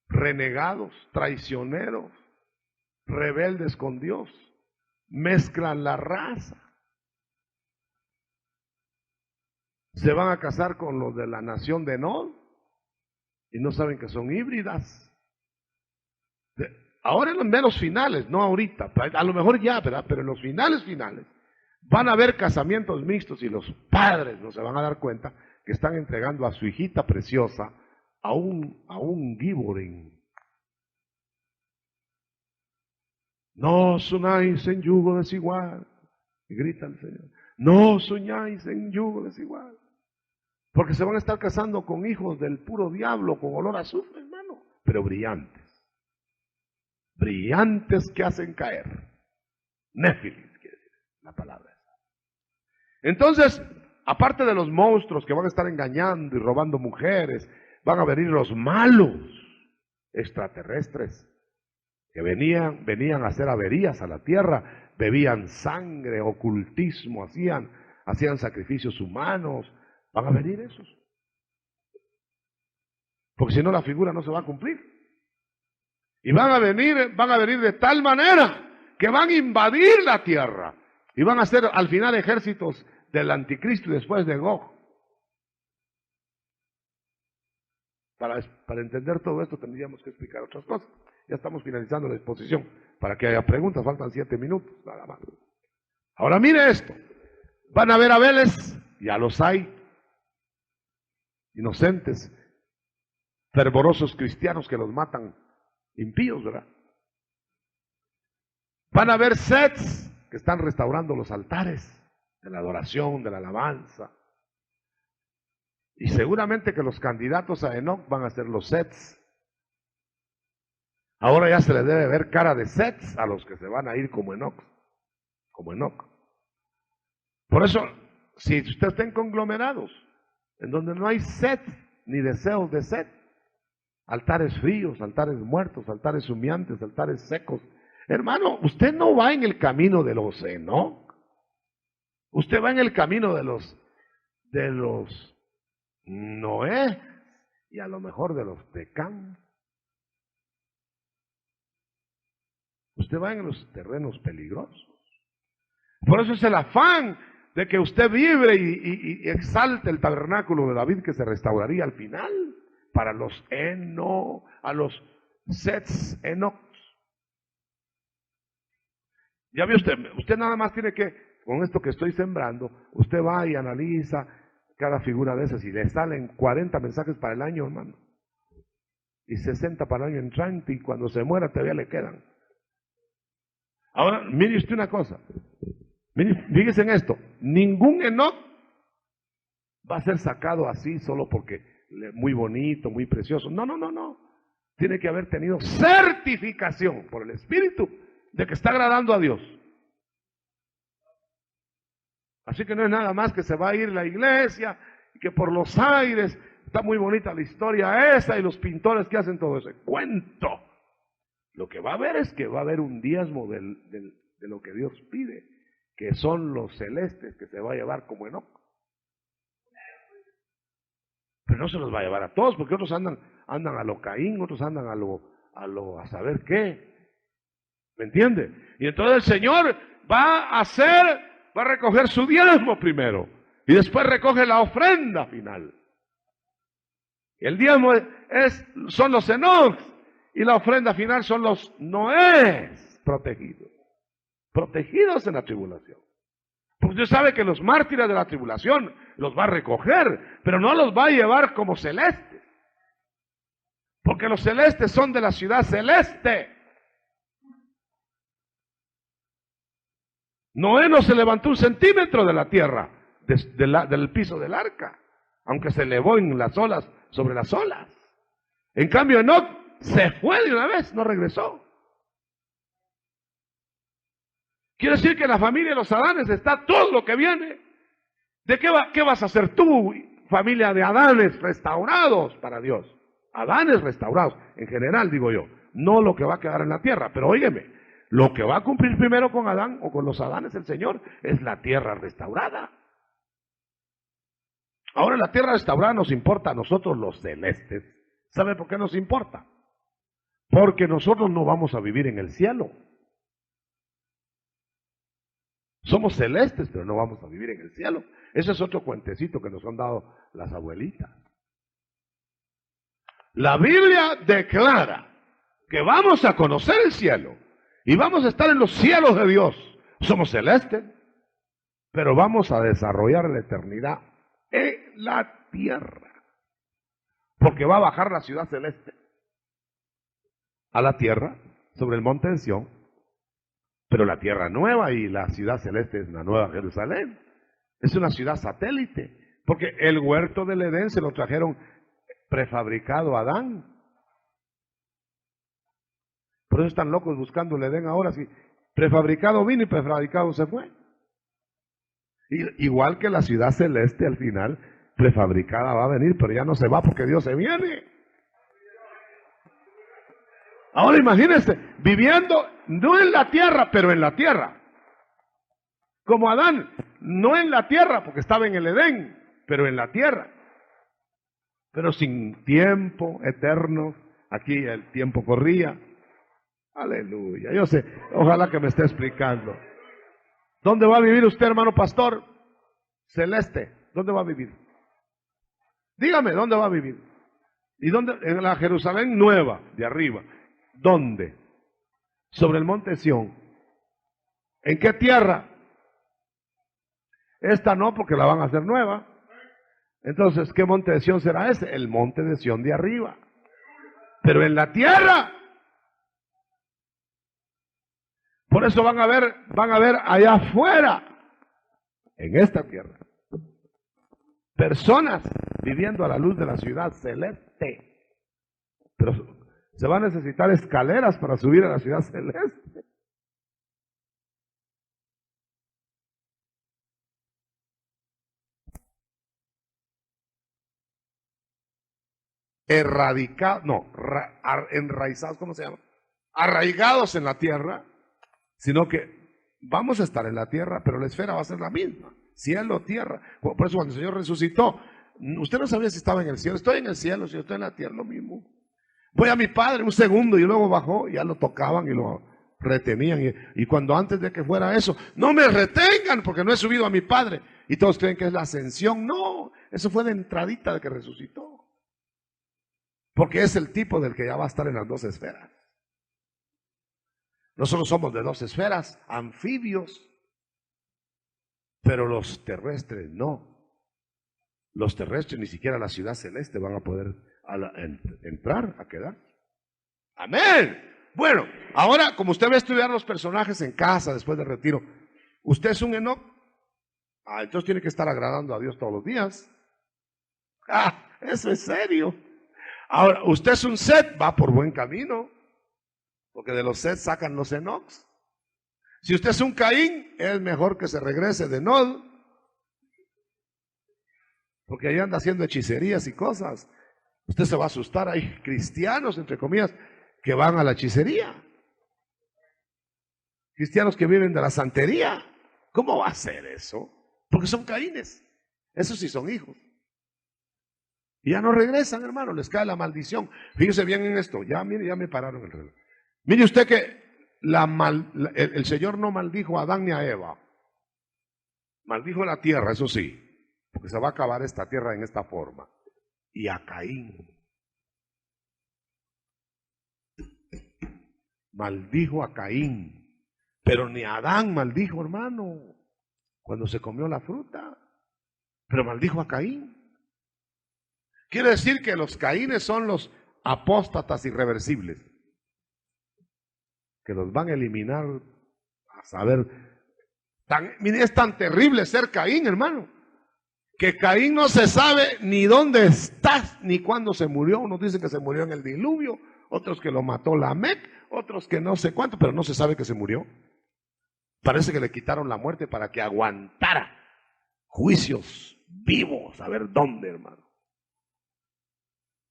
Renegados, traicioneros, rebeldes con Dios, mezclan la raza. Se van a casar con los de la nación de Nod y no saben que son híbridas. Ahora en los menos finales, no ahorita, a lo mejor ya, ¿verdad? Pero en los finales van a haber casamientos mixtos y los padres no se van a dar cuenta que están entregando a su hijita preciosa a un giborín. No os unáis en yugo desigual, y grita el Señor. No os unáis en yugo desigual. Porque se van a estar casando con hijos del puro diablo, con olor a azufre, hermano, pero brillantes. brillantes que hacen caer. Néfilis, quiere decir la palabra. Entonces, aparte de los monstruos que van a estar engañando y robando mujeres, van a venir los malos extraterrestres que venían a hacer averías a la tierra, bebían sangre, ocultismo, hacían sacrificios humanos. Van a venir esos. Porque si no, la figura no se va a cumplir. Y van a venir de tal manera que van a invadir la tierra. Y van a ser al final ejércitos del anticristo y después de Gog. Para entender todo esto tendríamos que explicar otras cosas. Ya estamos finalizando la exposición. Para que haya preguntas, faltan 7 minutos, nada más. Ahora mire esto. Van a haber Abeles, ya los hay, inocentes, fervorosos cristianos que los matan, impíos, ¿verdad? Van a haber Sets que están restaurando los altares de la adoración, de la alabanza. Y seguramente que los candidatos a Enoch van a ser los Sets. Ahora ya se le debe ver cara de Sets a los que se van a ir como Enoch. Por eso, si usted está en conglomerados, en donde no hay sed ni deseos de sed, altares fríos, altares muertos, altares humeantes, altares secos, hermano, usted no va en el camino de los Enoch, usted va en el camino de los Noé y a lo mejor de los Tecán. Usted va en los terrenos peligrosos. Por eso es el afán de que usted vibre y exalte el tabernáculo de David que se restauraría al final para los a los Sets Enoch. Ya vio usted nada más tiene que, con esto que estoy sembrando, usted va y analiza cada figura de esas y le salen 40 mensajes para el año, hermano. Y 60 para el año entrante y cuando se muera todavía le quedan. Ahora, mire usted una cosa. Fíjese en esto, ningún Enoch va a ser sacado así solo porque muy bonito, muy precioso. No. Tiene que haber tenido certificación por el Espíritu de que está agradando a Dios. Así que no es nada más que se va a ir la iglesia y que por los aires está muy bonita la historia esa y los pintores que hacen todo ese cuento. Lo que va a haber es que va a haber un diezmo de lo que Dios pide, que son los celestes que se va a llevar como Enoch. Pero no se los va a llevar a todos, porque otros andan a lo Caín, otros andan a saber qué. ¿Me entiende? Y entonces el Señor va a recoger su diezmo primero, y después recoge la ofrenda final. El diezmo son los Enoch, y la ofrenda final son los Noés protegidos en la tribulación. Porque usted sabe que los mártires de la tribulación los va a recoger, pero no los va a llevar como celestes. Porque los celestes son de la ciudad celeste. Noé no se levantó 1 centímetro de la tierra, del piso del arca, aunque se elevó en las olas, sobre las olas. En cambio, Enoch se fue de una vez, no regresó. Quiere decir que en la familia de los Adanes está todo lo que viene. ¿De qué vas a hacer tú, familia de Adanes restaurados para Dios? Adanes restaurados, en general digo yo, no lo que va a quedar en la tierra. Pero óigame, lo que va a cumplir primero con Adán o con los Adanes el Señor es la tierra restaurada. Ahora la tierra restaurada nos importa a nosotros los celestes. ¿Sabe por qué nos importa? Porque nosotros no vamos a vivir en el cielo. Somos celestes, pero no vamos a vivir en el cielo. Ese es otro cuentecito que nos han dado las abuelitas. La Biblia declara que vamos a conocer el cielo y vamos a estar en los cielos de Dios. Somos celestes, pero vamos a desarrollar la eternidad en la tierra. Porque va a bajar la ciudad celeste a la tierra sobre el monte de Sión. Pero la tierra nueva y la ciudad celeste es la nueva Jerusalén. Es una ciudad satélite. Porque el huerto del Edén se lo trajeron prefabricado a Adán. Por eso están locos buscando el Edén ahora. Si prefabricado vino y prefabricado se fue. Igual que la ciudad celeste al final, prefabricada va a venir, pero ya no se va porque Dios se viene. Ahora imagínense, viviendo no en la tierra, pero en la tierra. Como Adán, no en la tierra, porque estaba en el Edén, pero en la tierra. Pero sin tiempo eterno, aquí el tiempo corría. Aleluya, yo sé, ojalá que me esté explicando. ¿Dónde va a vivir usted, hermano pastor? Celeste, ¿dónde va a vivir? Dígame, ¿dónde va a vivir? ¿Y dónde? En la Jerusalén nueva, de arriba. ¿Dónde? Sobre el monte Sión. ¿En qué tierra? Esta no, porque la van a hacer nueva. Entonces, ¿qué monte de Sión será ese? El monte de Sión de arriba. Pero en la tierra. Por eso van a ver allá afuera, en esta tierra, personas viviendo a la luz de la ciudad celeste. Pero se van a necesitar escaleras para subir a la ciudad celeste. Enraizados, ¿cómo se llama? Arraigados en la tierra, sino que vamos a estar en la tierra, pero la esfera va a ser la misma, cielo, tierra. Por eso cuando el Señor resucitó, usted no sabía si estaba en el cielo. Estoy en el cielo, si estoy en la tierra, lo mismo. Voy a mi Padre un segundo y luego bajó, y ya lo tocaban y lo retenían. Y cuando antes de que fuera eso, no me retengan porque no he subido a mi Padre. Y todos creen que es la ascensión. No, eso fue de entradita de que resucitó. Porque es el tipo del que ya va a estar en las dos esferas. Nosotros somos de dos esferas, anfibios, pero los terrestres no. Los terrestres ni siquiera a la ciudad celeste van a poder entrar, a quedar. Amén. Bueno, ahora como usted va a estudiar los personajes en casa después del retiro, ¿usted es un Enoc? Entonces tiene que estar agradando a Dios todos los días. Eso es serio. Ahora, usted es un Set, va por buen camino. Porque de los Set sacan los Enocs. Si usted es un Caín, es mejor que se regrese de Nod. Porque ahí anda haciendo hechicerías y cosas. Usted se va a asustar. Hay cristianos, entre comillas, que van a la hechicería. Cristianos que viven de la santería. ¿Cómo va a ser eso? Porque son Caínes. Esos sí son hijos. Y ya no regresan, hermano. Les cae la maldición. Fíjese bien en esto. Ya, mire, ya me pararon el reloj. Mire usted que el Señor no maldijo a Adán ni a Eva. Maldijo la tierra, eso sí. Porque se va a acabar esta tierra en esta forma. Y a Caín. Maldijo a Caín. Pero ni a Adán maldijo, hermano. Cuando se comió la fruta. Pero maldijo a Caín. Quiere decir que los Caínes son los apóstatas irreversibles. Que los van a eliminar a saber. Mire, es tan terrible ser Caín, hermano. Que Caín no se sabe ni dónde está, ni cuándo se murió. Unos dicen que se murió en el diluvio, otros que lo mató Lamec, otros que no sé cuánto, pero no se sabe que se murió. Parece que le quitaron la muerte para que aguantara juicios vivos, a ver dónde, hermano.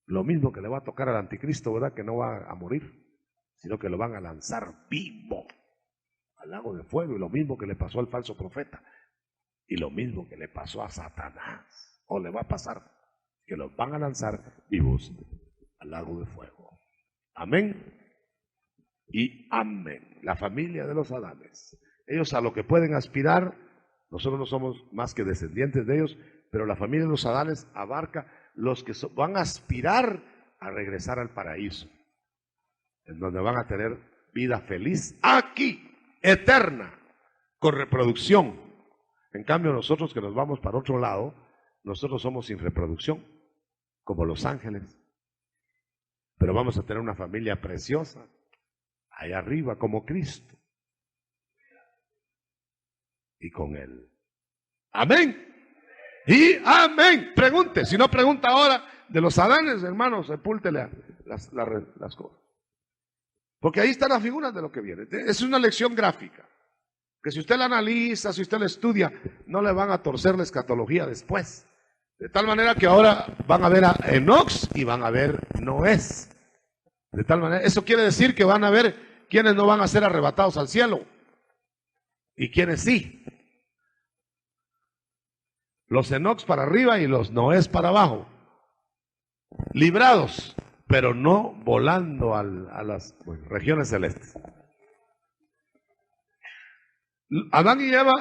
Lo mismo que le va a tocar al anticristo, ¿verdad? Que no va a morir, sino que lo van a lanzar vivo al lago de fuego. Y lo mismo que le pasó al falso profeta. Y lo mismo que le pasó a Satanás. O le va a pasar, que los van a lanzar vivos al lago de fuego. Amén. Y amén. La familia de los Adanes. Ellos a lo que pueden aspirar, nosotros no somos más que descendientes de ellos, pero la familia de los Adanes abarca los que van a aspirar a regresar al paraíso, en donde van a tener vida feliz aquí, eterna, con reproducción. En cambio nosotros que nos vamos para otro lado, nosotros somos sin reproducción, como los ángeles. Pero vamos a tener una familia preciosa, allá arriba, como Cristo. Y con Él. Amén. Y amén. Pregunte, si no pregunta ahora de los Adanes, hermanos, sepúltele las cosas. Porque ahí están las figuras de lo que viene. Es una lección gráfica, que si usted la analiza, si usted la estudia, no le van a torcer la escatología después. De tal manera que ahora van a ver a Enox y van a ver Noés. De tal manera, eso quiere decir que van a ver quiénes no van a ser arrebatados al cielo y quiénes sí. Los Enox para arriba y los Noés para abajo. Librados, pero no volando a las regiones celestes. Adán y Eva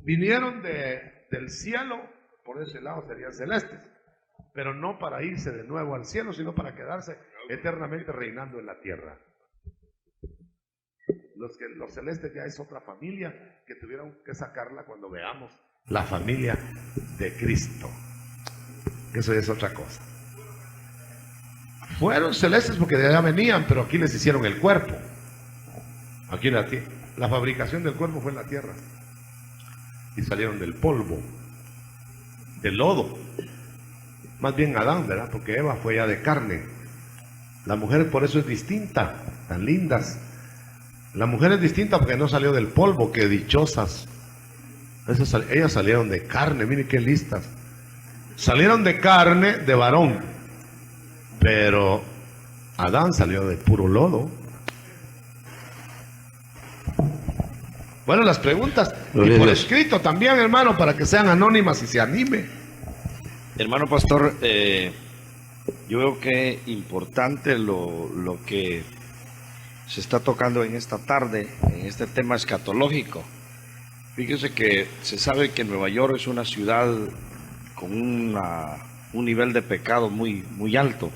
vinieron del cielo, por ese lado serían celestes, pero no para irse de nuevo al cielo, sino para quedarse eternamente reinando en la tierra. Los celestes ya es otra familia que tuvieron que sacarla cuando veamos la familia de Cristo. Eso es otra cosa. Fueron celestes porque de allá venían, pero aquí les hicieron el cuerpo. Aquí en la tierra. La fabricación del cuerpo fue en la tierra. Y salieron del polvo, del lodo. Más bien Adán, ¿verdad? Porque Eva fue ya de carne. La mujer por eso es distinta, tan lindas. La mujer es distinta porque no salió del polvo, que dichosas. Ellas salieron de carne, miren qué listas. Salieron de carne de varón, pero Adán salió de puro lodo. Bueno, las preguntas, y por escrito también, hermano, para que sean anónimas y se anime. Hermano pastor, yo veo que es importante lo que se está tocando en esta tarde, en este tema escatológico. Fíjese que se sabe que Nueva York es una ciudad con un nivel de pecado muy, muy alto.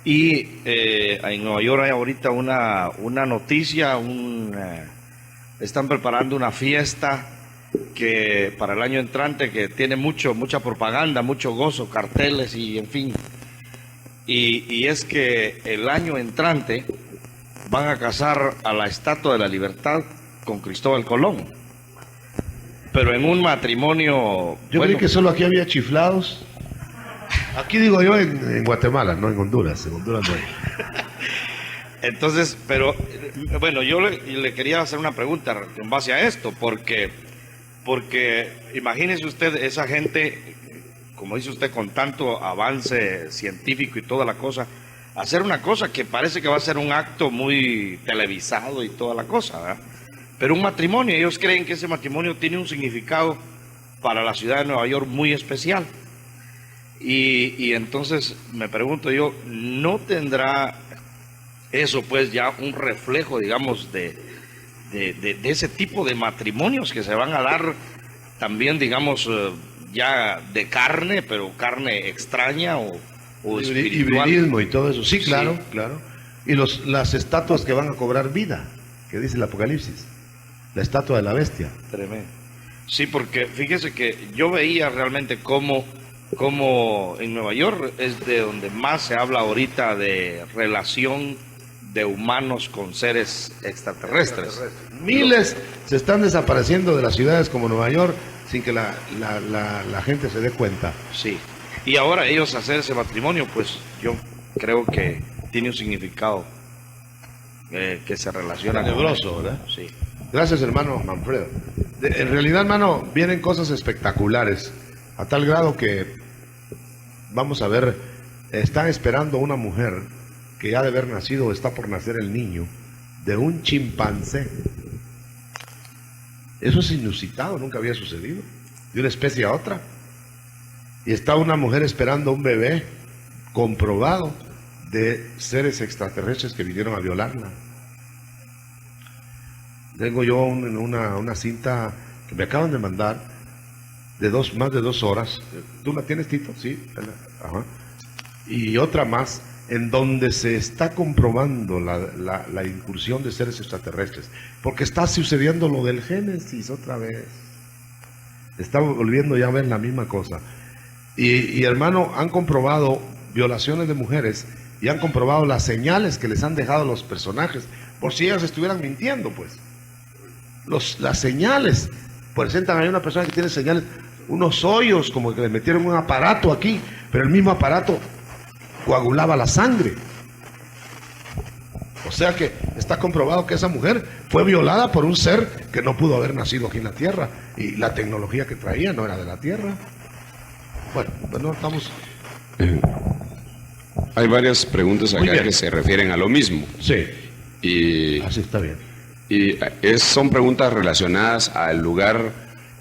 Y en Nueva York hay ahorita una noticia, están preparando una fiesta que para el año entrante que tiene mucha propaganda, mucho gozo, carteles y en fin. Y es que el año entrante van a casar a la Estatua de la Libertad con Cristóbal Colón. Pero en un matrimonio... Yo creí que solo aquí había chiflados. Aquí digo yo en Guatemala, no en Honduras. En Honduras no hay. Entonces, pero bueno, yo le quería hacer una pregunta en base a esto, porque imagínese usted esa gente, como dice usted, con tanto avance científico y toda la cosa, hacer una cosa que parece que va a ser un acto muy televisado y toda la cosa, ¿verdad? Pero un matrimonio, ellos creen que ese matrimonio tiene un significado para la ciudad de Nueva York muy especial. Y entonces me pregunto yo, ¿no tendrá eso pues ya un reflejo, digamos, de ese tipo de matrimonios que se van a dar también, digamos, ya de carne, pero carne extraña o espiritual? Hibridismo y todo eso, sí, claro, sí. Claro. Y las estatuas que van a cobrar vida, que dice el Apocalipsis, la estatua de la bestia. Tremendo. Sí, porque fíjese que yo veía realmente cómo en Nueva York es de donde más se habla ahorita de relación de humanos con seres extraterrestres. Miles se están desapareciendo de las ciudades como Nueva York sin que la gente se dé cuenta. Sí, y ahora ellos hacer ese matrimonio, pues yo creo que tiene un significado que se relaciona tenebroso, ¿verdad? Sí. Gracias, hermano Manfredo. En realidad, hermano, vienen cosas espectaculares, a tal grado que, vamos a ver, están esperando una mujer que ya de haber nacido, está por nacer el niño, de un chimpancé. Eso es inusitado, nunca había sucedido, de una especie a otra. Y está una mujer esperando un bebé comprobado de seres extraterrestres que vinieron a violarla. Tengo yo una cinta que me acaban de mandar de más de 2 horas. ¿Tú la tienes, Tito? Sí. Ajá. Y otra más en donde se está comprobando la incursión de seres extraterrestres, porque está sucediendo lo del Génesis otra vez. Está volviendo ya a ver la misma cosa. Y hermano, han comprobado violaciones de mujeres y han comprobado las señales que les han dejado los personajes, por si ellas estuvieran mintiendo, pues. Las señales presentan ahí una persona que tiene señales, unos hoyos como que le metieron un aparato aquí, pero el mismo aparato coagulaba la sangre. O sea que está comprobado que esa mujer fue violada por un ser que no pudo haber nacido aquí en la tierra. Y la tecnología que traía no era de la tierra. Bueno, no estamos... Hay varias preguntas acá que se refieren a lo mismo. Sí. Y, así está bien. Y son preguntas relacionadas al lugar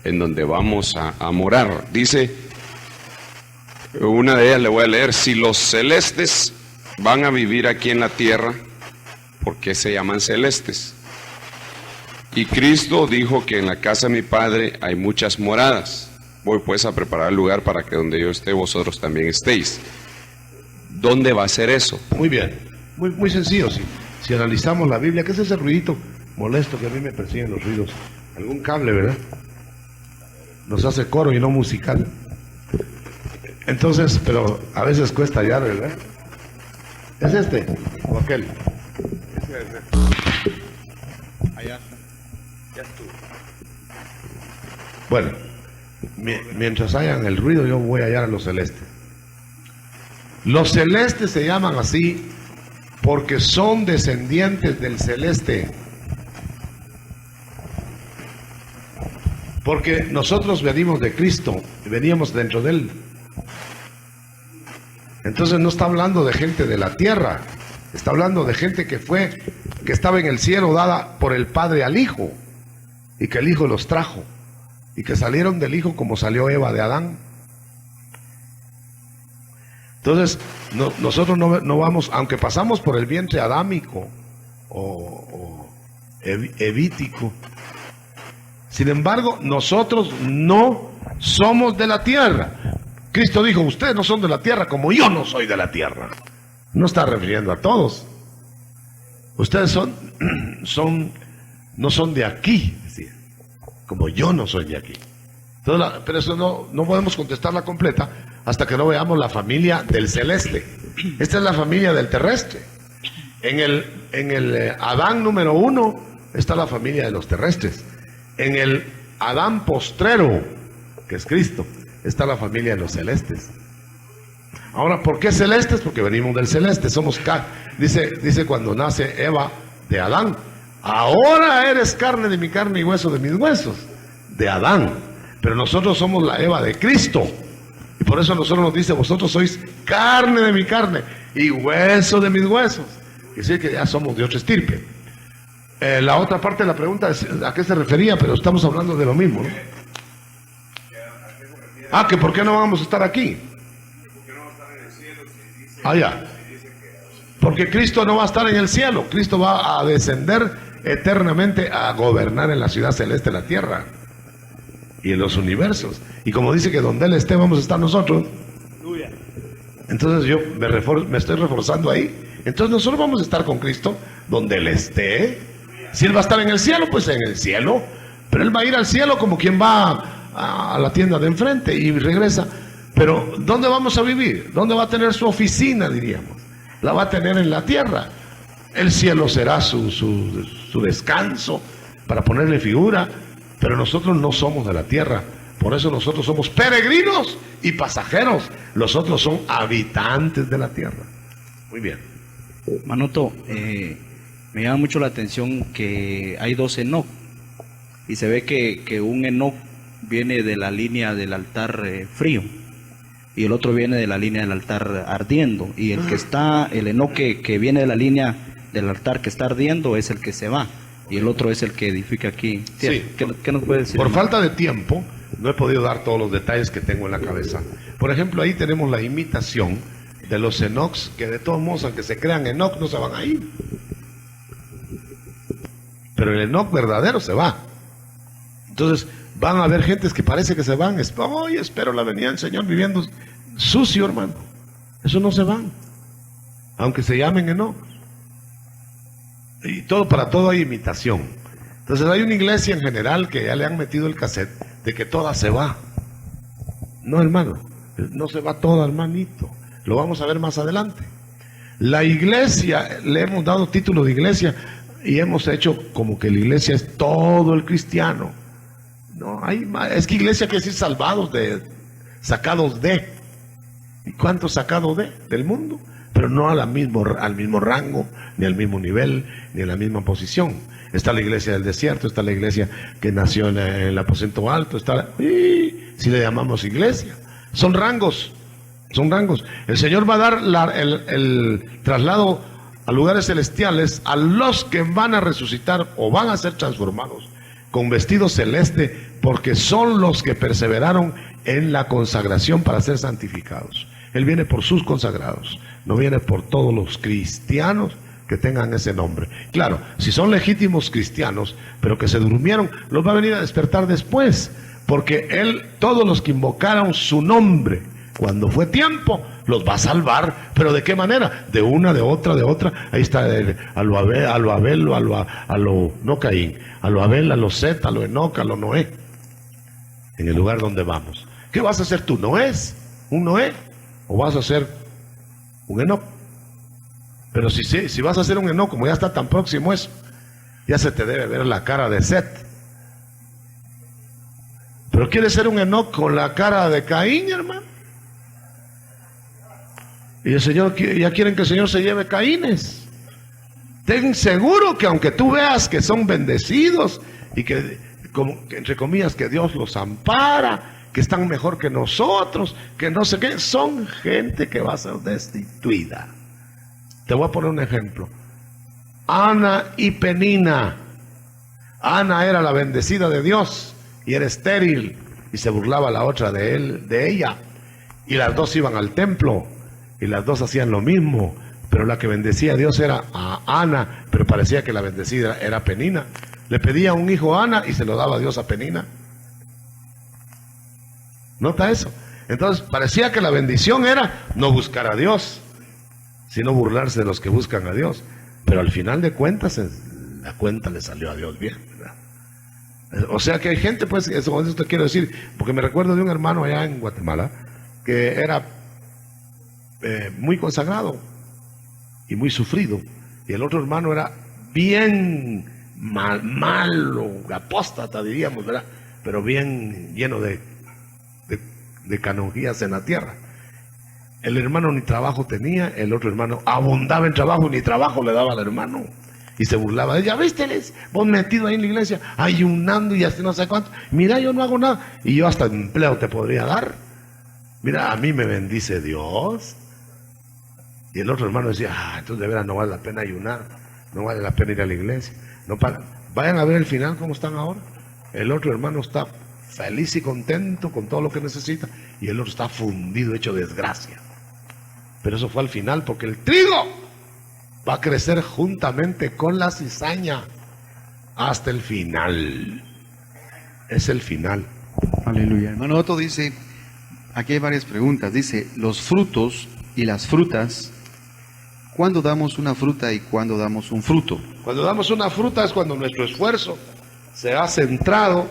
en donde vamos a morar. Dice, una de ellas le voy a leer: si los celestes van a vivir aquí en la tierra, ¿por qué se llaman celestes? Y Cristo dijo que en la casa de mi Padre hay muchas moradas. Voy pues a preparar el lugar para que donde yo esté, vosotros también estéis. ¿Dónde va a ser eso? Muy bien, muy sencillo. Si analizamos la Biblia, ¿qué es ese ruidito molesto que a mí me persiguen los ruidos? Algún cable, ¿verdad? Nos hace coro y no musical. Entonces, pero a veces cuesta hallar, ¿verdad? ¿Es este o aquel? Allá. Ya estuvo. Bueno, mientras hayan el ruido, yo voy a hallar a los celestes. Los celestes se llaman así porque son descendientes del celeste. Porque nosotros venimos de Cristo y veníamos dentro de Él. Entonces no está hablando de gente de la tierra, está hablando de gente que estaba en el cielo, dada por el Padre al Hijo, y que el Hijo los trajo, y que salieron del Hijo como salió Eva de Adán. Entonces, nosotros no vamos, aunque pasamos por el vientre adámico o evítico, sin embargo, nosotros no somos de la tierra. Cristo dijo, ustedes no son de la tierra como yo no soy de la tierra. No está refiriendo a todos. Ustedes no son de aquí, decía, como yo no soy de aquí. Entonces, pero eso no podemos contestarla completa hasta que no veamos la familia del celeste. Esta es la familia del terrestre. En el Adán número 1 está la familia de los terrestres. En el Adán postrero, que es Cristo, está la familia de los celestes. Ahora, ¿por qué celestes? Porque venimos del celeste, somos dice cuando nace Eva de Adán, ahora eres carne de mi carne y hueso de mis huesos, de Adán. Pero nosotros somos la Eva de Cristo. Y por eso nosotros nos dice, vosotros sois carne de mi carne y hueso de mis huesos. Quiere decir que ya somos de otra estirpe. La otra parte de la pregunta es a qué se refería, pero estamos hablando de lo mismo, ¿no? Ah, que por qué no vamos a estar aquí. Ah, ya. Porque Cristo no va a estar en el cielo. Cristo va a descender eternamente a gobernar en la ciudad celeste de la tierra y en los universos. Y como dice que donde Él esté vamos a estar nosotros. Entonces yo me estoy reforzando ahí. Entonces nosotros vamos a estar con Cristo donde Él esté. Si Él va a estar en el cielo, pues en el cielo. Pero Él va a ir al cielo como quien va a la tienda de enfrente y regresa. Pero ¿dónde vamos a vivir? ¿Dónde va a tener su oficina, diríamos? La va a tener en la tierra. El cielo será su descanso para ponerle figura. Pero nosotros no somos de la tierra. Por eso nosotros somos peregrinos y pasajeros. Los otros son habitantes de la tierra. Muy bien. Manuto, me llama mucho la atención que hay dos Enoc. Y se ve que un Enoc viene de la línea del altar frío. Y el otro viene de la línea del altar ardiendo. Y el Enoc que viene de la línea del altar que está ardiendo es el que se va. Y el otro es el que edifica aquí. Sí. ¿Qué nos puede decir? Por falta de tiempo, no he podido dar todos los detalles que tengo en la cabeza. Por ejemplo, ahí tenemos la imitación de los Enocs, que de todos modos, aunque se crean Enoc, no se van a ir. Pero el Enoc verdadero se va. Entonces, van a haber gentes que parece que se van. Ay, espero la venida del Señor viviendo sucio, hermano. Eso no se van. Aunque se llamen Enoc. Y para todo hay imitación. Entonces hay una iglesia en general que ya le han metido el cassette de que toda se va. No, hermano, no se va toda, hermanito. Lo vamos a ver más adelante. La iglesia, le hemos dado título de iglesia y hemos hecho como que la iglesia es todo el cristiano. No, es que iglesia quiere decir salvados sacados de. ¿Y cuántos sacados del mundo? Pero pero no al mismo rango, ni al mismo nivel, ni en la misma posición. Está la iglesia del desierto, está la iglesia que nació en el aposento alto, si le llamamos iglesia. Son rangos, son rangos. El Señor va a dar el traslado a lugares celestiales a los que van a resucitar o van a ser transformados con vestido celeste, porque son los que perseveraron en la consagración para ser santificados. Él viene por sus consagrados, no viene por todos los cristianos que tengan ese nombre. Claro, si son legítimos cristianos, pero que se durmieron, los va a venir a despertar después, porque Él, todos los que invocaron su nombre cuando fue tiempo, los va a salvar. ¿Pero de qué manera? De una, de otra, de otra. Ahí está a lo Abel, no Caín, a lo Abel, a lo Set, a lo Enoc, a lo Noé, en el lugar donde vamos. ¿Qué vas a hacer tú? ¿Un Noé? ¿O vas a ser un Enoc? Pero si vas a ser un Enoc, como ya está tan próximo eso, ya se te debe ver la cara de Set. Pero ¿quieres ser un Enoc con la cara de Caín, hermano? Y el Señor, ya quieren que el Señor se lleve Caínes. Ten seguro que aunque tú veas que son bendecidos y que entre comillas, que Dios los ampara, que están mejor que nosotros, que no sé qué, son gente que va a ser destituida. Te voy a poner un ejemplo. Ana y Penina. Ana era la bendecida de Dios y era estéril y se burlaba la otra de ella. Y las dos iban al templo y las dos hacían lo mismo, pero la que bendecía a Dios era a Ana, pero parecía que la bendecida era Penina. Le pedía un hijo a Ana y se lo daba a Dios a Penina. ¿Nota eso? Entonces parecía que la bendición era no buscar a Dios, sino burlarse de los que buscan a Dios. Pero al final de cuentas, la cuenta le salió a Dios bien, ¿verdad? O sea que hay gente, pues, eso te quiero decir, porque me recuerdo de un hermano allá en Guatemala que era muy consagrado y muy sufrido, y el otro hermano era bien malo, apóstata diríamos, ¿verdad? Pero bien lleno de canonjías en la tierra. El hermano ni trabajo tenía, el otro hermano abundaba en trabajo y ni trabajo le daba al hermano. Y se burlaba. Ya viste, vos metido ahí en la iglesia, ayunando y hasta no sé cuánto. Mira, yo no hago nada. Y yo hasta empleo te podría dar. Mira, a mí me bendice Dios. Y el otro hermano decía, entonces de veras no vale la pena ayunar, no vale la pena ir a la iglesia. Vayan a ver el final, cómo están ahora. El otro hermano está feliz y contento con todo lo que necesita, y el otro está fundido, hecho desgracia. Pero eso fue al final, porque el trigo va a crecer juntamente con la cizaña hasta el final. Es el final. Aleluya. Hermano Otto dice, aquí hay varias preguntas. Dice, los frutos y las frutas, ¿cuándo damos una fruta y cuándo damos un fruto? Cuando damos una fruta es cuando nuestro esfuerzo se ha centrado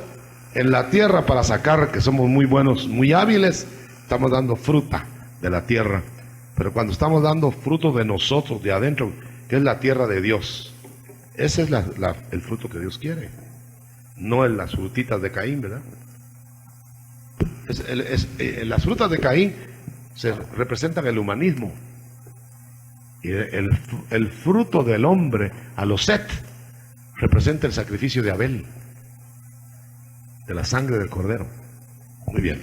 en la tierra para sacar, que somos muy buenos, muy hábiles, estamos dando fruta de la tierra. Pero cuando estamos dando frutos de nosotros, de adentro, que es la tierra de Dios, ese es el fruto que Dios quiere, no en las frutitas de Caín, ¿verdad? Las frutas de Caín representan el humanismo, y el fruto del hombre, a los Set, representa el sacrificio de Abel, de la sangre del cordero. Muy bien.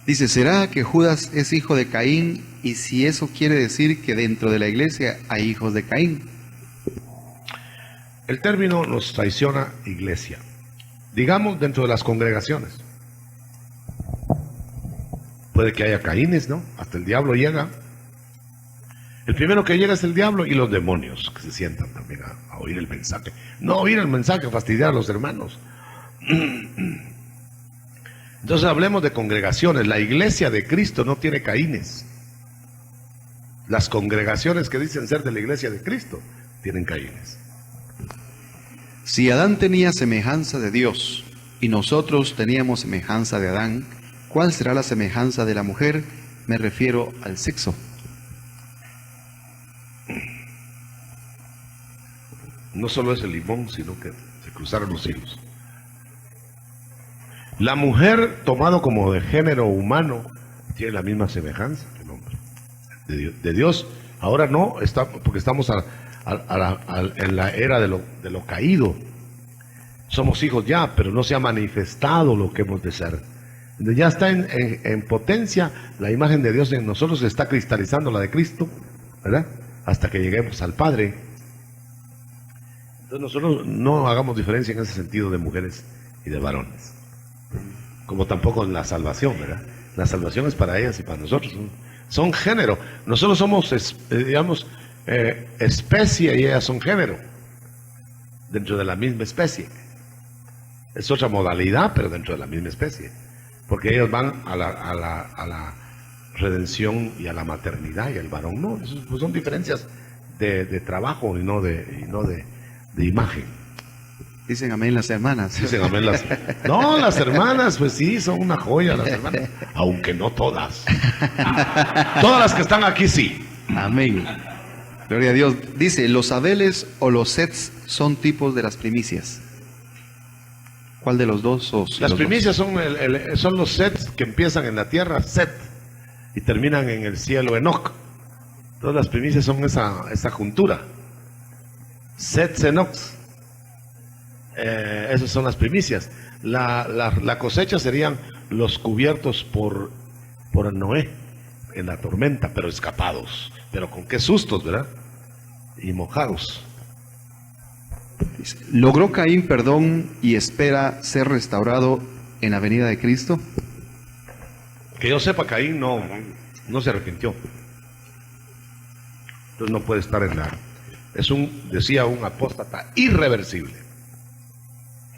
Dice, ¿será que Judas es hijo de Caín? Y si eso quiere decir que dentro de la iglesia hay hijos de Caín. El término nos traiciona iglesia. Digamos dentro de las congregaciones. Puede que haya Caínes, ¿no? Hasta el diablo llega. El primero que llega es el diablo y los demonios, que se sientan también a oír el mensaje. No oír el mensaje, fastidiar a los hermanos. Entonces hablemos de congregaciones. La iglesia de Cristo no tiene Caínes. Las congregaciones que dicen ser de la iglesia de Cristo tienen Caínes. Si Adán tenía semejanza de Dios y nosotros teníamos semejanza de Adán, ¿cuál será la semejanza de la mujer? Me refiero al sexo. No solo es el limón, sino que se cruzaron los hilos. La mujer, tomado como de género humano, tiene la misma semejanza que el hombre. De Dios Ahora no, porque estamos en la era de lo caído. Somos hijos ya, pero no se ha manifestado lo que hemos de ser. Ya está en potencia la imagen de Dios en nosotros, se está cristalizando la de Cristo, ¿verdad? Hasta que lleguemos al Padre. Entonces nosotros no hagamos diferencia en ese sentido de mujeres y de varones. Como tampoco en la salvación, ¿verdad? La salvación es para ellas y para nosotros. Son género. Nosotros somos, especie y ellas son género. Dentro de la misma especie. Es otra modalidad, pero dentro de la misma especie. Porque ellos van a la redención y a la maternidad, y el varón no. Pues son diferencias de trabajo y no de imagen. Dicen amén las hermanas. Dicen amén las... No, las hermanas, pues sí, son una joya las hermanas. Aunque no todas. Todas las que están aquí sí. Amén. Gloria a Dios. Dice, los Abeles o los Sets son tipos de las primicias. ¿Cuál de los dos? Las primicias son los Sets que empiezan en la tierra, Set, y terminan en el cielo, Enoch. Todas las primicias son esa juntura. Set, Enoch. Esas son las primicias. La cosecha serían los cubiertos por Noé en la tormenta, pero escapados. Pero con qué sustos, ¿verdad? Y mojados. ¿Logró Caín perdón y espera ser restaurado en la venida de Cristo? Que yo sepa, Caín no se arrepintió. Entonces no puede estar en la... decía un apóstata irreversible.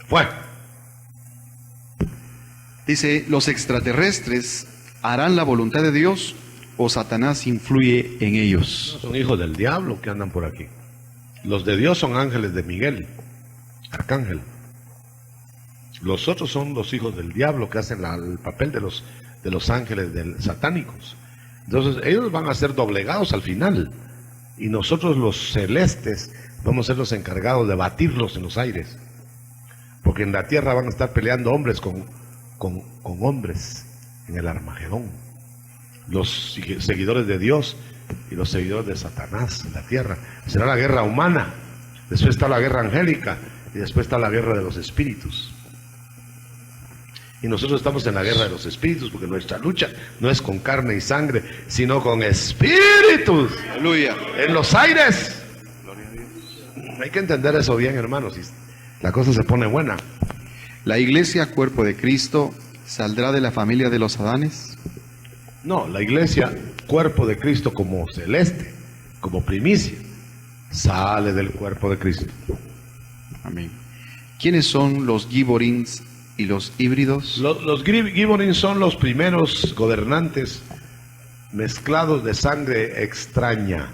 Fue. Dice, ¿los extraterrestres harán la voluntad de Dios o Satanás influye en ellos? Son hijos del diablo que andan por aquí. Los de Dios son ángeles de Miguel, arcángel. Los otros son los hijos del diablo que hacen el papel de los ángeles satánicos. Entonces ellos van a ser doblegados al final. Y nosotros los celestes vamos a ser los encargados de batirlos en los aires. Porque en la tierra van a estar peleando hombres con hombres en el Armagedón. Los seguidores de Dios y los seguidores de Satanás en la tierra. Será la guerra humana, después está la guerra angélica y después está la guerra de los espíritus. Y nosotros estamos en la guerra de los espíritus porque nuestra lucha no es con carne y sangre, sino con espíritus. Aleluya. En los aires. Hay que entender eso bien, hermanos, y la cosa se pone buena. ¿La iglesia, cuerpo de Cristo, saldrá de la familia de los Adanes? No, la iglesia, cuerpo de Cristo como celeste, como primicia, sale del cuerpo de Cristo. Amén. ¿Quiénes son los Giborins y los híbridos? Los Giborins son los primeros gobernantes mezclados de sangre extraña.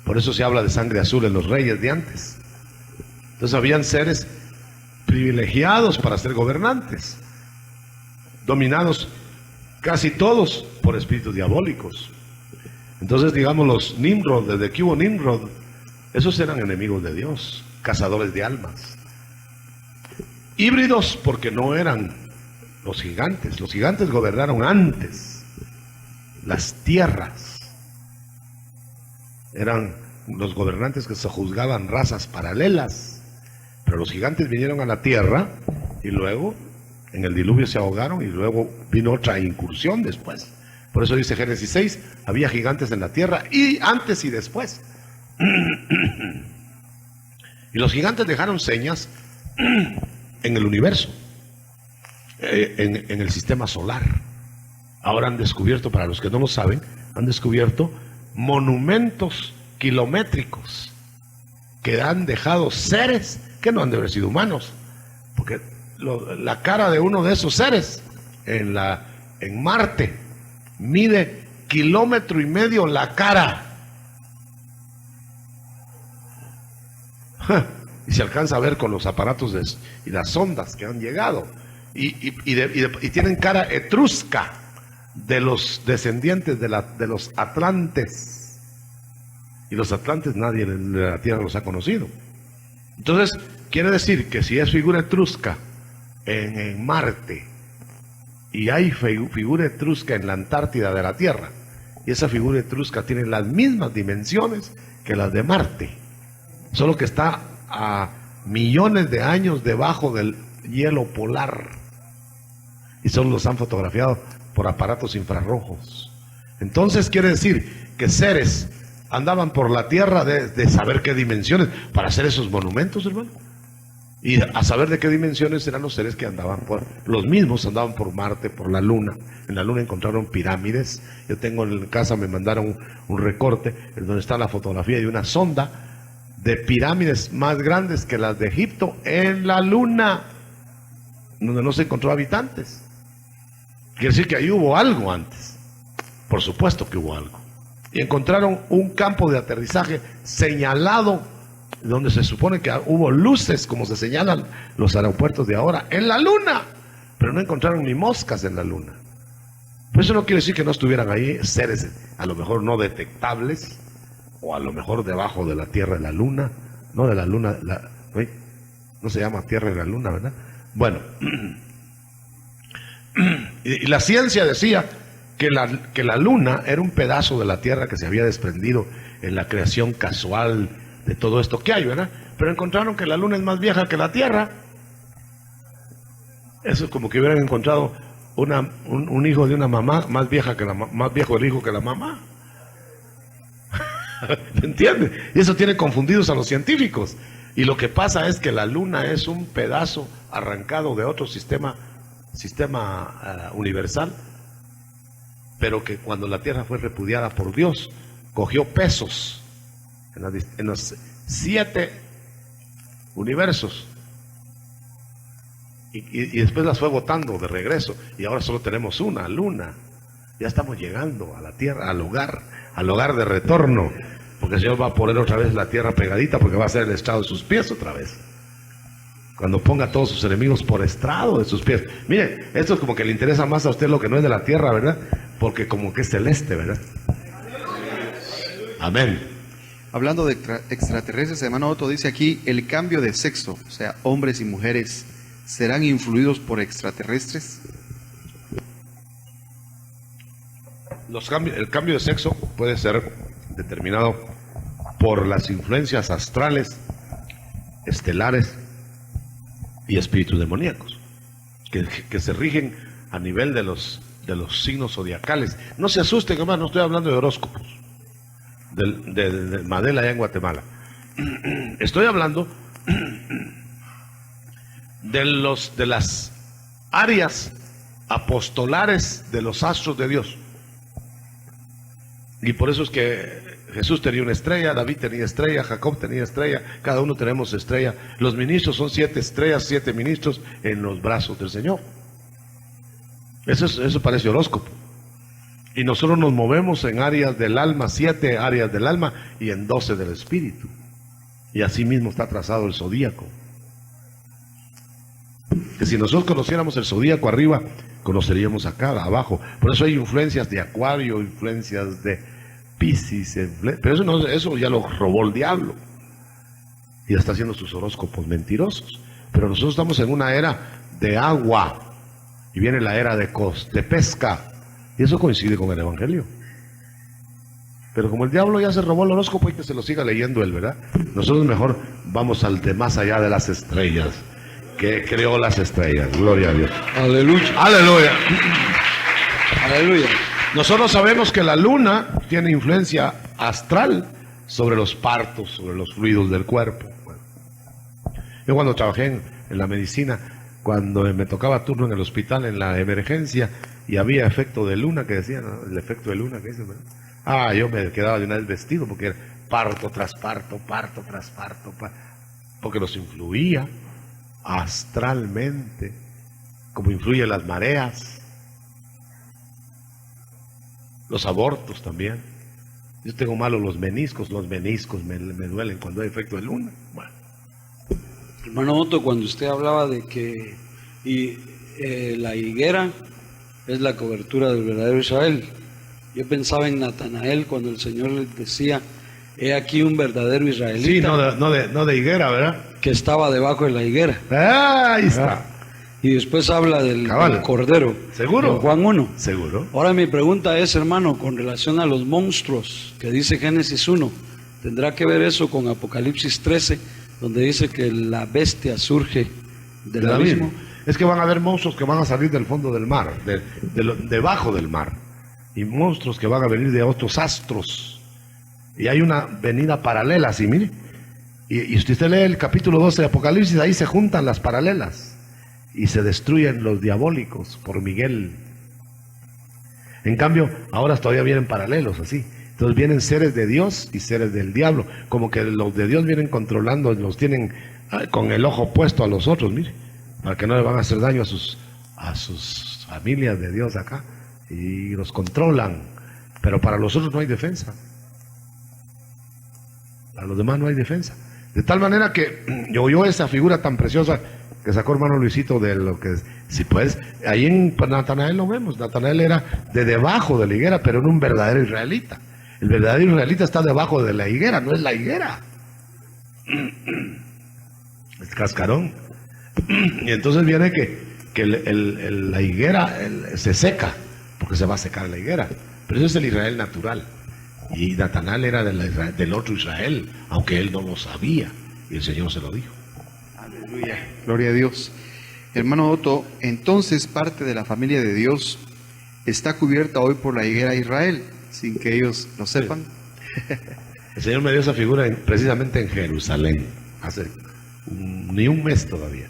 Por eso se habla de sangre azul en los reyes de antes. Entonces habían seres privilegiados para ser gobernantes, dominados casi todos por espíritus diabólicos. Entonces, digamos, los Nimrod, desde que hubo Nimrod, esos eran enemigos de Dios, cazadores de almas. Híbridos porque no eran los gigantes. Los gigantes gobernaron antes las tierras. Eran los gobernantes que se juzgaban razas paralelas. Pero los gigantes vinieron a la tierra y luego en el diluvio se ahogaron y luego vino otra incursión después. Por eso dice Génesis 6, había gigantes en la tierra y antes y después. Y los gigantes dejaron señas en el universo, en el sistema solar. Ahora han descubierto, para los que no lo saben, han descubierto monumentos kilométricos que han dejado seres que no han de haber sido humanos, porque la cara de uno de esos seres en Marte mide 1,5 kilómetros la cara. Y se alcanza a ver con los aparatos y las sondas que han llegado. Y tienen cara etrusca de los descendientes de los atlantes. Y los atlantes nadie de la Tierra los ha conocido. Entonces, quiere decir que si es figura etrusca en Marte y hay figura etrusca en la Antártida de la Tierra, Y esa figura etrusca tiene las mismas dimensiones que las de Marte, solo que está a millones de años debajo del hielo polar. Y solo los han fotografiado por aparatos infrarrojos. Entonces quiere decir que seres andaban por la Tierra de saber qué dimensiones para hacer esos monumentos, hermano. Y a saber de qué dimensiones eran los seres que andaban por, los mismos andaban por Marte, por la Luna. En la Luna encontraron pirámides. Yo tengo en casa, me mandaron un recorte en donde está la fotografía de una sonda de pirámides más grandes que las de Egipto en la Luna, donde no se encontró habitantes. Quiere decir que ahí hubo algo antes. Por supuesto que hubo algo. Y encontraron un campo de aterrizaje señalado, donde se supone que hubo luces, como se señalan los aeropuertos de ahora, en la Luna. Pero no encontraron ni moscas en la Luna. Pero eso no quiere decir que no estuvieran ahí seres, a lo mejor no detectables, o a lo mejor debajo de la Tierra de la Luna. No de la Luna, no se llama Tierra de la Luna, ¿verdad? Bueno, y la ciencia decía que la Luna era un pedazo de la Tierra que se había desprendido en la creación casual de todo esto que hay, ¿verdad? Pero encontraron que la Luna es más vieja que la Tierra. Eso es como que hubieran encontrado un hijo de una mamá más vieja que más viejo el hijo que la mamá. ¿Me entiendes? Y eso tiene confundidos a los científicos. Y lo que pasa es que la Luna es un pedazo arrancado de otro sistema universal, pero que cuando la Tierra fue repudiada por Dios, cogió pesos en los 7 universos y después las fue botando de regreso, y ahora solo tenemos una Luna. Ya estamos llegando a la Tierra, al hogar de retorno, porque el Señor va a poner otra vez la Tierra pegadita, porque va a ser el estrado de sus pies otra vez. Cuando ponga a todos sus enemigos por estrado de sus pies. Miren, esto es como que le interesa más a usted lo que no es de la Tierra, ¿verdad? Porque como que es celeste, ¿verdad? Amén. Hablando de extraterrestres, hermano Otto dice aquí, el cambio de sexo, o sea, hombres y mujeres, ¿serán influidos por extraterrestres? El cambio de sexo puede ser determinado por las influencias astrales, estelares y espíritus demoníacos, que se rigen a nivel de los signos zodiacales. No se asusten, hermano, no estoy hablando de horóscopos de Madela allá en Guatemala. Estoy hablando de las áreas apostolares de los astros de Dios. Y por eso es que Jesús tenía una estrella, David tenía estrella, Jacob tenía estrella, cada uno tenemos estrella. Los ministros son 7 estrellas, 7 ministros en los brazos del Señor. Eso parece horóscopo. Y nosotros nos movemos en áreas del alma, 7 áreas del alma y en 12 del espíritu. Y así mismo está trazado el zodíaco. Que si nosotros conociéramos el zodíaco arriba, conoceríamos acá abajo. Por eso hay influencias de Acuario, influencias de Piscis, pero eso ya lo robó el diablo y está haciendo sus horóscopos mentirosos. Pero nosotros estamos en una era de agua y viene la era de pesca, y eso coincide con el evangelio. Pero como el diablo ya se robó el horóscopo, hay que se lo siga leyendo él, ¿verdad? Nosotros mejor vamos al de más allá de las estrellas, que creó las estrellas. Gloria a Dios. Aleluya. Aleluya. Aleluya. Nosotros sabemos que la luna tiene influencia astral sobre los partos, sobre los fluidos del cuerpo. Bueno, yo cuando trabajé en la medicina, cuando me tocaba turno en el hospital, en la emergencia, y había efecto de luna, que decían, ¿no? El efecto de luna, que dicen, ¿verdad? Yo me quedaba de una vez vestido, porque era parto tras parto, parto tras parto, porque los influía astralmente, como influyen las mareas. Los abortos también. Yo tengo malos los meniscos me duelen cuando hay efecto de luna. Bueno. Hermano Otto, cuando usted hablaba de que la higuera es la cobertura del verdadero Israel, yo pensaba en Natanael cuando el Señor les decía, he aquí un verdadero israelita. Sí, no de higuera, ¿verdad? Que estaba debajo de la higuera. Ahí está. y después habla del Cabal. Cordero. ¿Seguro? En Juan 1. Seguro. Ahora mi pregunta es, hermano, con relación a los monstruos que dice Génesis 1, ¿tendrá que ver eso con Apocalipsis 13, donde dice que la bestia surge del Del abismo? abismo. Es que van a haber monstruos que van a salir del fondo del mar, debajo del mar, y monstruos que van a venir de otros astros. Y hay una venida paralela, ¿sí? Mire. Y si usted lee el capítulo 12 de Apocalipsis, ahí se juntan las paralelas y se destruyen los diabólicos por Miguel. En cambio, ahora todavía vienen paralelos, así. Entonces vienen seres de Dios y seres del diablo, como que los de Dios vienen controlando, los tienen con el ojo puesto a los otros, mire, para que no le van a hacer daño a sus familias de Dios acá, y los controlan. Pero para los otros no hay defensa. Para los demás no hay defensa. De tal manera que yo esa figura tan preciosa que sacó hermano Luisito de lo que, si puedes, ahí en Natanael lo vemos. Natanael era de debajo de la higuera, pero era un verdadero israelita. El verdadero israelita está debajo de la higuera, no es la higuera. Es cascarón. Y entonces viene que la higuera se seca, porque se va a secar la higuera. Pero eso es el Israel natural. Y Natanael era del otro Israel, aunque él no lo sabía, y el Señor se lo dijo. Aleluya, gloria a Dios. Hermano Otto, entonces parte de la familia de Dios está cubierta hoy por la higuera Israel, sin que ellos lo sepan. El Señor me dio esa figura precisamente en Jerusalén, hace ni un mes todavía.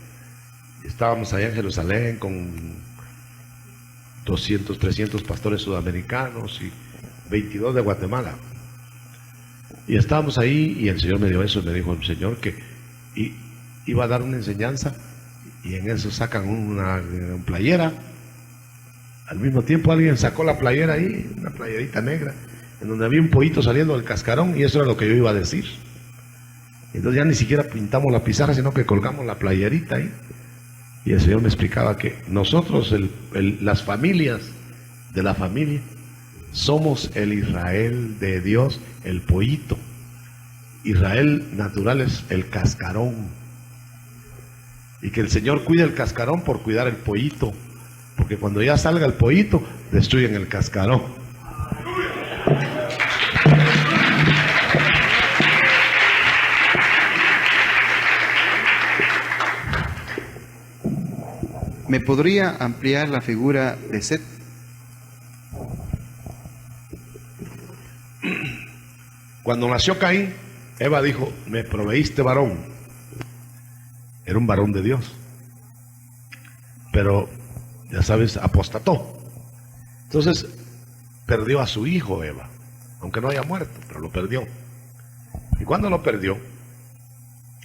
Estábamos allá en Jerusalén con 200, 300 pastores sudamericanos y 22 de Guatemala. Y estábamos ahí y el Señor me dio eso, me dijo el Señor que iba a dar una enseñanza, y en eso sacan una playera. Al mismo tiempo alguien sacó la playera ahí, una playerita negra, en donde había un pollito saliendo del cascarón, y eso era lo que yo iba a decir. Entonces ya ni siquiera pintamos la pizarra, sino que colgamos la playerita ahí. Y el Señor me explicaba que nosotros, las familias de la familia, somos el Israel de Dios, el pollito. Israel natural es el cascarón. Y que el Señor cuide el cascarón por cuidar el pollito. Porque cuando ya salga el pollito, destruyen el cascarón. ¿Me podría ampliar la figura de Set? Cuando nació Caín, Eva dijo, me proveíste varón. Era un varón de Dios. Pero, ya sabes, apostató. Entonces, perdió a su hijo Eva, aunque no haya muerto, pero lo perdió. Y cuando lo perdió,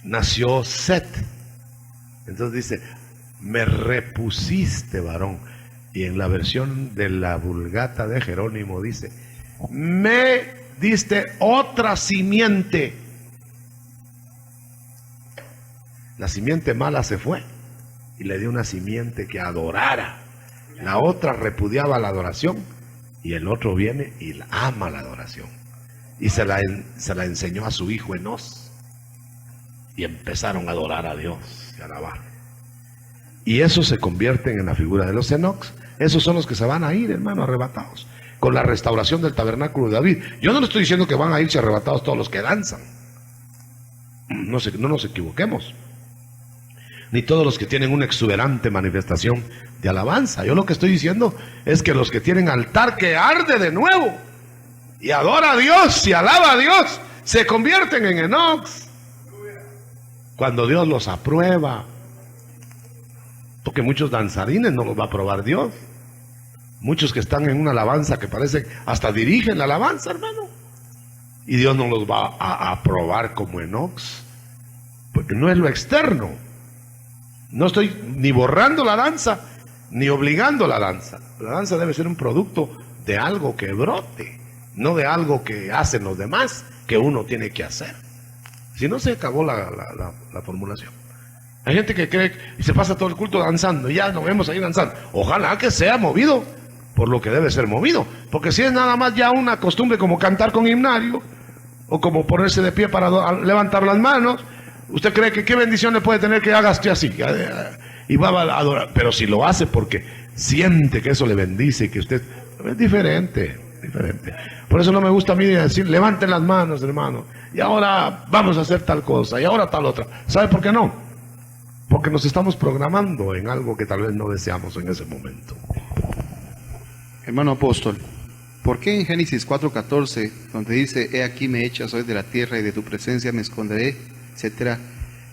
nació Set. Entonces dice, me repusiste varón. Y en la versión de la Vulgata de Jerónimo dice, me diste otra simiente. La simiente mala se fue y le dio una simiente que adorara. La otra repudiaba la adoración y el otro viene y ama la adoración. Y se la enseñó a su hijo Enós. Y empezaron a adorar a Dios y a alabar. Y esos se convierten en la figura de los Enocs. Esos son los que se van a ir, hermano, arrebatados. Con la restauración del tabernáculo de David. Yo no le estoy diciendo que van a irse arrebatados todos los que danzan. No nos equivoquemos. Ni todos los que tienen una exuberante manifestación de alabanza. Yo lo que estoy diciendo es que los que tienen altar que arde de nuevo y adora a Dios y alaba a Dios, se convierten en Enocs. Cuando Dios los aprueba. Porque muchos danzarines no los va a aprobar Dios. Muchos que están en una alabanza que parece hasta dirigen la alabanza, hermano. Y Dios no los va a aprobar como Enocs. Porque no es lo externo. No estoy ni borrando la danza, ni obligando la danza. La danza debe ser un producto de algo que brote, no de algo que hacen los demás, que uno tiene que hacer. Si no, se acabó la formulación. Hay gente que cree y se pasa todo el culto danzando, y ya nos vemos ahí danzando. Ojalá que sea movido por lo que debe ser movido. Porque si es nada más ya una costumbre como cantar con himnario, o como ponerse de pie para levantar las manos, ¿usted cree que qué bendición le puede tener que hagas así? y va a adorar, pero si lo hace porque siente que eso le bendice y que usted es diferente. Por eso no me gusta a mí decir, levanten las manos, hermano, y ahora vamos a hacer tal cosa, y ahora tal otra. ¿Sabe por qué no? Porque nos estamos programando en algo que tal vez no deseamos en ese momento. Hermano apóstol, ¿por qué en Génesis 4:14, donde dice, he aquí me echas hoy de la tierra y de tu presencia me esconderé, etcétera,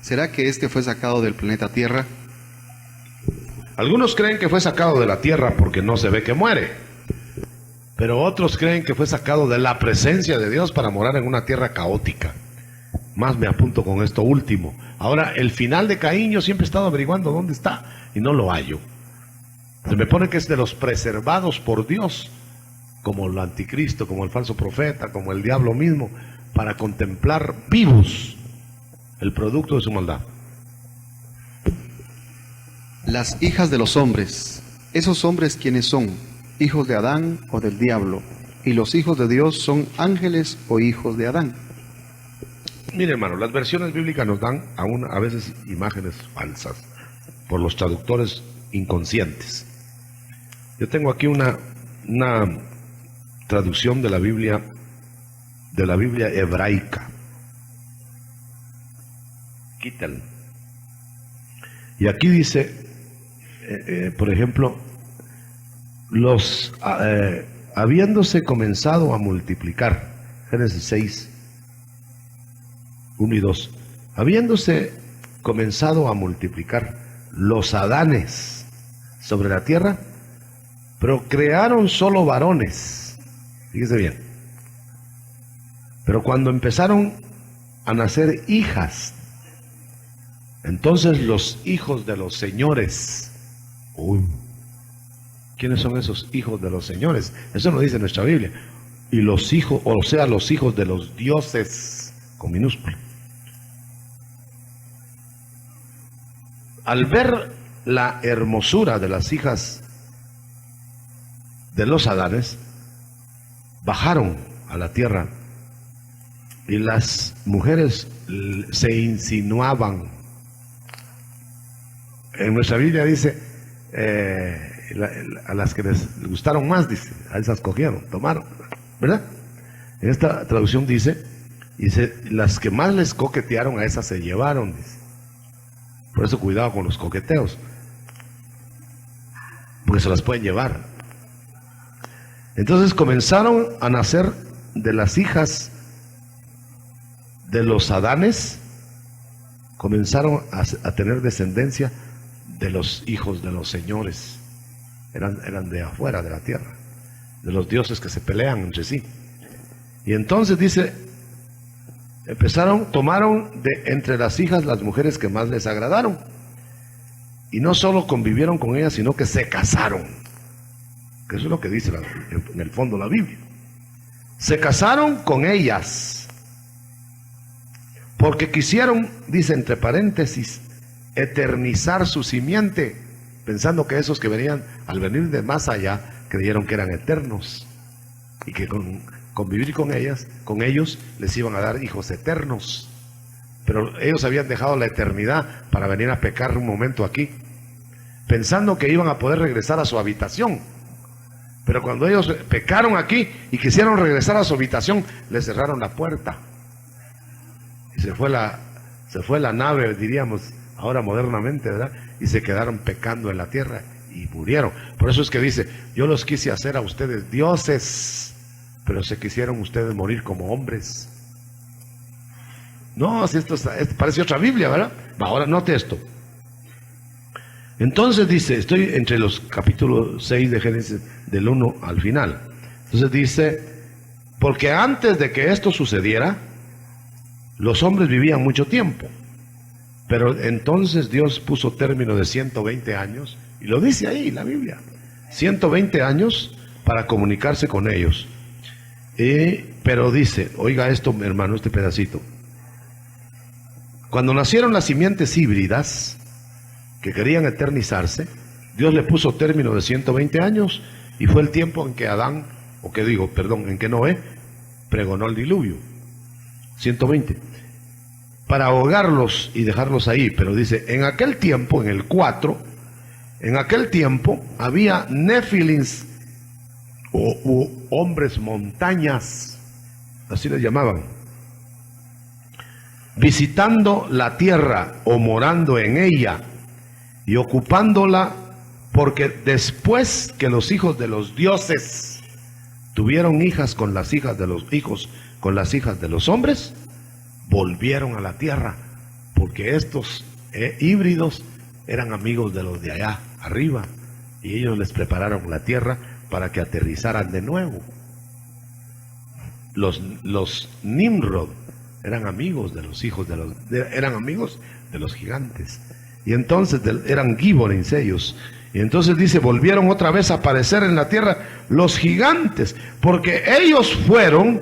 será que este fue sacado del planeta Tierra? Algunos creen que fue sacado de la tierra porque no se ve que muere, pero otros creen que fue sacado de la presencia de Dios para morar en una tierra caótica. Más me apunto con esto último. Ahora, el final de Caín, yo siempre he estado averiguando dónde está y no lo hallo. Se me pone que es de los preservados por Dios, como el anticristo, como el falso profeta, como el diablo mismo, para contemplar vivos el producto de su maldad. Las hijas de los hombres, ¿esos hombres quiénes son? ¿Hijos de Adán o del diablo? ¿Y los hijos de Dios son ángeles o hijos de Adán? Mire, hermano, las versiones bíblicas nos dan a veces imágenes falsas por los traductores inconscientes. Yo tengo aquí una traducción de la Biblia hebraica. Quítalo. Y aquí dice, por ejemplo, habiéndose comenzado a multiplicar, Génesis 6, 1 y 2, habiéndose comenzado a multiplicar los Adanes sobre la tierra, procrearon solo varones. Fíjese bien. Pero cuando empezaron a nacer hijas, entonces los hijos de los señores. ¿Quiénes son esos hijos de los señores? Eso no dice nuestra Biblia. Y los hijos, o sea, los hijos de los dioses, con minúscula. Al ver la hermosura de las hijas de los Adanes, bajaron a la tierra y las mujeres se insinuaban. En nuestra Biblia dice, a las que les gustaron más, dice, a esas cogieron, tomaron, ¿verdad? En esta traducción dice, las que más les coquetearon, a esas se llevaron, dice. Por eso cuidado con los coqueteos, porque se las pueden llevar. Entonces comenzaron a nacer de las hijas de los Adanes, comenzaron a tener descendencia de los hijos de los señores. Eran de afuera de la tierra, de los dioses que se pelean entre sí. Y entonces dice, tomaron de entre las hijas las mujeres que más les agradaron, y no solo convivieron con ellas, sino que se casaron, que eso es lo que dice en el fondo la Biblia. Se casaron con ellas porque quisieron, dice entre paréntesis, eternizar su simiente, pensando que esos que venían al venir de más allá creyeron que eran eternos y que con convivir con ellos les iban a dar hijos eternos. Pero ellos habían dejado la eternidad para venir a pecar un momento aquí, pensando que iban a poder regresar a su habitación. Pero cuando ellos pecaron aquí y quisieron regresar a su habitación, les cerraron la puerta y se fue la nave, diríamos ahora modernamente, ¿verdad? Y se quedaron pecando en la tierra y murieron. Por eso es que dice, yo los quise hacer a ustedes dioses, pero se quisieron ustedes morir como hombres. No, si esto parece otra Biblia, ¿verdad? Ahora note esto. Entonces dice, estoy entre los capítulos 6 de Génesis, del 1 al final. Entonces dice, porque antes de que esto sucediera, los hombres vivían mucho tiempo. Pero entonces Dios puso término de 120 años, y lo dice ahí la Biblia, 120 años para comunicarse con ellos. Pero dice, oiga esto, hermano, este pedacito. Cuando nacieron las simientes híbridas que querían eternizarse, Dios le puso término de 120 años, y fue el tiempo en que en que Noé pregonó el diluvio. 120. para ahogarlos y dejarlos ahí. Pero dice, en aquel tiempo, en el 4, en aquel tiempo había nefilins o hombres montañas, así les llamaban, visitando la tierra o morando en ella y ocupándola, porque después que los hijos de los dioses tuvieron hijas con las hijas de los hijos, con las hijas de los hombres, volvieron a la tierra, porque estos híbridos eran amigos de los de allá arriba, y ellos les prepararon la tierra para que aterrizaran de nuevo. Los Nimrod eran amigos de los hijos eran amigos de los gigantes, y entonces eran Giborins ellos. Y entonces dice, volvieron otra vez a aparecer en la tierra los gigantes, porque ellos fueron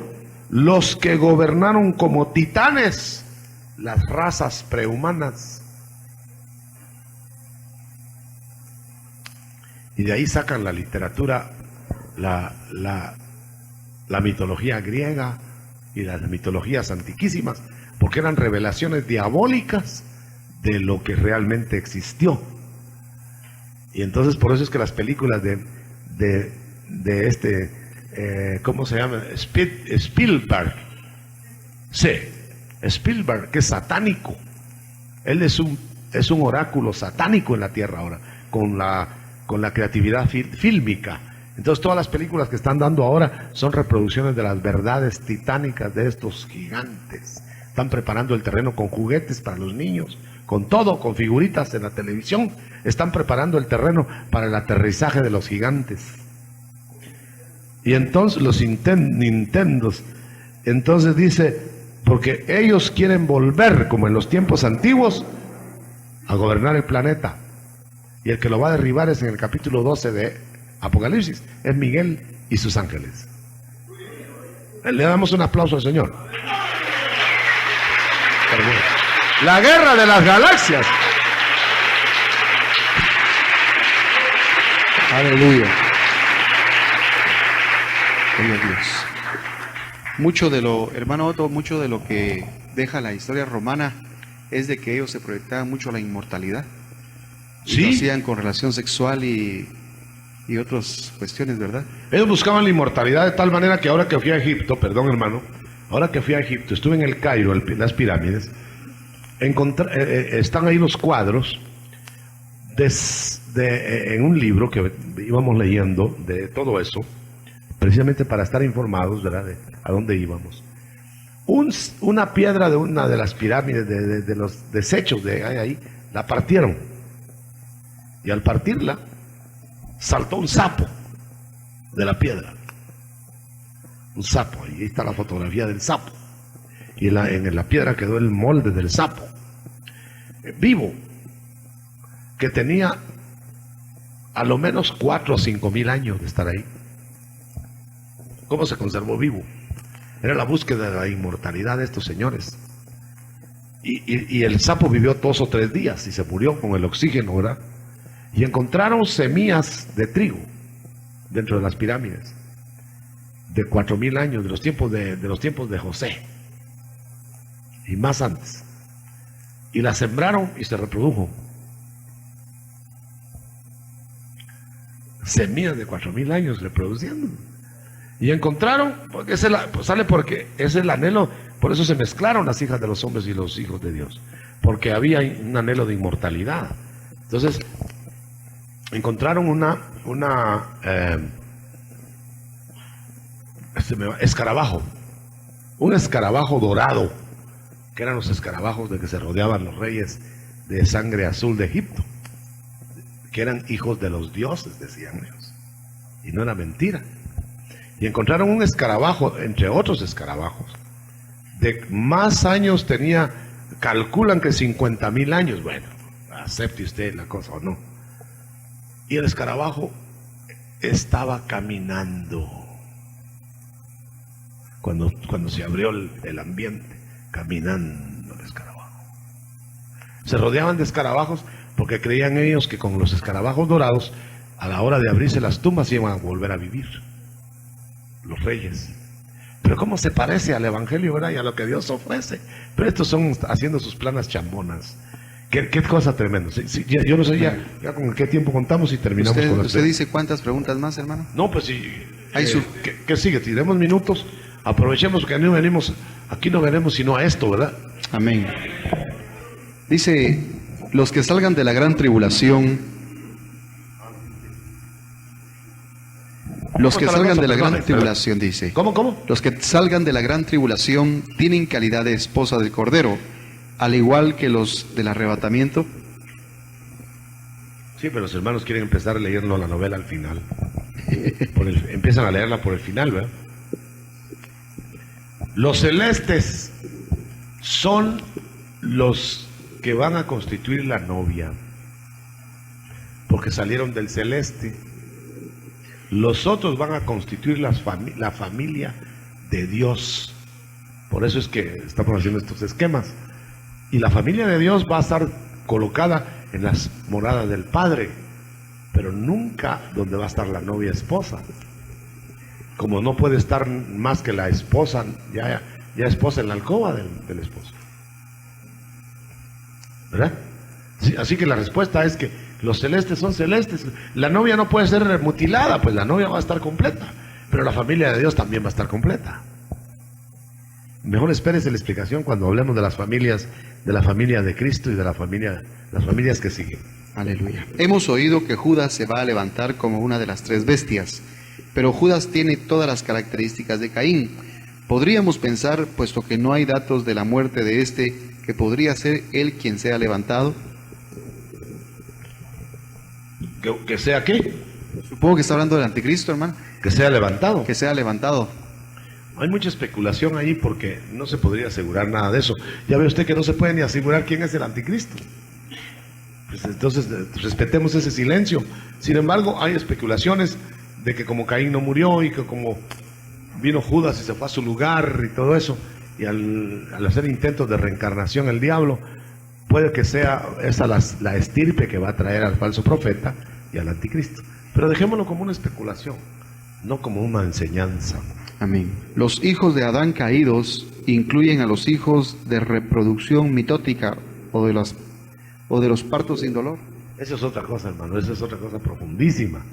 los que gobernaron como titanes las razas prehumanas. Y de ahí sacan la literatura, la mitología griega y las mitologías antiquísimas, porque eran revelaciones diabólicas de lo que realmente existió. Y entonces por eso es que las películas de ¿cómo se llama? Spielberg. Sí, Spielberg, que es satánico. Él es un oráculo satánico en la tierra ahora, con la creatividad fílmica. Entonces todas las películas que están dando ahora son reproducciones de las verdades titánicas de estos gigantes. Están preparando el terreno con juguetes para los niños, con todo, con figuritas en la televisión. Están preparando el terreno para el aterrizaje de los gigantes. Y entonces los Nintendos, entonces dice, porque ellos quieren volver, como en los tiempos antiguos, a gobernar el planeta. Y el que lo va a derribar es en el capítulo 12 de Apocalipsis, es Miguel y sus ángeles. Le damos un aplauso al Señor. La guerra de las galaxias. Aleluya. Gloria a Dios. Mucho de lo, hermano Otto, mucho de lo que deja la historia romana es de que ellos se proyectaban mucho a la inmortalidad. Y Sí. lo hacían con relación sexual y otras cuestiones, ¿verdad? Ellos buscaban la inmortalidad de tal manera que ahora que fui a Egipto, perdón hermano, ahora que fui a Egipto, estuve en el Cairo, las pirámides, están ahí los cuadros en un libro que íbamos leyendo de todo eso, precisamente para estar informados, ¿verdad?, de a dónde íbamos. Una piedra de una de las pirámides, de los desechos de ahí, la partieron. Y al partirla, saltó un sapo de la piedra. Un sapo, y ahí está la fotografía del sapo. Y en la piedra quedó el molde del sapo, vivo, que tenía a lo menos 4 o 5 mil años de estar ahí. ¿Cómo se conservó vivo? Era la búsqueda de la inmortalidad de estos señores. Y el sapo vivió 2 o 3 días y se murió con el oxígeno, ¿verdad? Y encontraron semillas de trigo dentro de las pirámides de 4.000 años, de los tiempos de José y más antes. Y las sembraron y se reprodujo. Semillas de 4.000 años reproduciendo. Y encontraron, porque sale porque es el anhelo, por eso se mezclaron las hijas de los hombres y los hijos de Dios, porque había un anhelo de inmortalidad. Entonces, encontraron escarabajo, un escarabajo dorado, que eran los escarabajos de que se rodeaban los reyes de sangre azul de Egipto, que eran hijos de los dioses, decían ellos, y no era mentira. Y encontraron un escarabajo, entre otros escarabajos, de más años tenía, calculan que 50.000 años. Bueno, acepte usted la cosa o no. Y el escarabajo estaba caminando. Cuando se abrió el ambiente, caminando el escarabajo. Se rodeaban de escarabajos porque creían ellos que con los escarabajos dorados, a la hora de abrirse las tumbas, iban a volver a vivir los reyes. Pero cómo se parece al Evangelio, ¿verdad? Y a lo que Dios ofrece. Pero estos son haciendo sus planas chambonas. Qué cosa tremenda. Sí, sí, yo no sé ya con qué tiempo contamos y terminamos con esto. ¿Usted dice cuántas preguntas más, hermano? No, pues sí. Ahí ¿Qué sigue? Tiremos minutos. Aprovechemos que no venimos, aquí no venimos sino a esto, ¿verdad? Amén. Dice, los que salgan de la gran tribulación, dice. ¿Cómo? Los que salgan de la gran tribulación tienen calidad de esposa del Cordero, al igual que los del arrebatamiento. Sí, pero los hermanos quieren empezar a leerlo la novela al final. Empiezan a leerla por el final, ¿verdad? Los celestes son los que van a constituir la novia, porque salieron del celeste. Los otros van a constituir la familia de Dios. Por eso es que estamos haciendo estos esquemas. Y la familia de Dios va a estar colocada en las moradas del Padre, pero nunca donde va a estar la novia esposa. Como no puede estar más que la esposa, ya esposa en la alcoba del esposo. ¿Verdad? Sí, así que la respuesta es que los celestes son celestes. La novia no puede ser mutilada, pues la novia va a estar completa, pero la familia de Dios también va a estar completa. Mejor espérese la explicación cuando hablemos de las familias, de la familia de Cristo y de las familias que siguen. Aleluya. Hemos oído que Judas se va a levantar como una de las 3 bestias, pero Judas tiene todas las características de Caín. Podríamos pensar, puesto que no hay datos de la muerte de este, que podría ser él quien sea levantado. ¿Que sea qué? Supongo que está hablando del anticristo, hermano. Que sea levantado. Que sea levantado. Hay mucha especulación ahí porque no se podría asegurar nada de eso. Ya ve usted que no se puede ni asegurar quién es el anticristo. Pues entonces respetemos ese silencio. Sin embargo, hay especulaciones de que como Caín no murió y que como vino Judas y se fue a su lugar y todo eso, y al hacer intentos de reencarnación el diablo, puede que sea esa la estirpe que va a traer al falso profeta y al anticristo. Pero dejémoslo como una especulación, no como una enseñanza. Amén. Los hijos de Adán caídos incluyen a los hijos de reproducción mitótica o de los partos sin dolor. Esa es otra cosa, hermano, esa es otra cosa profundísima.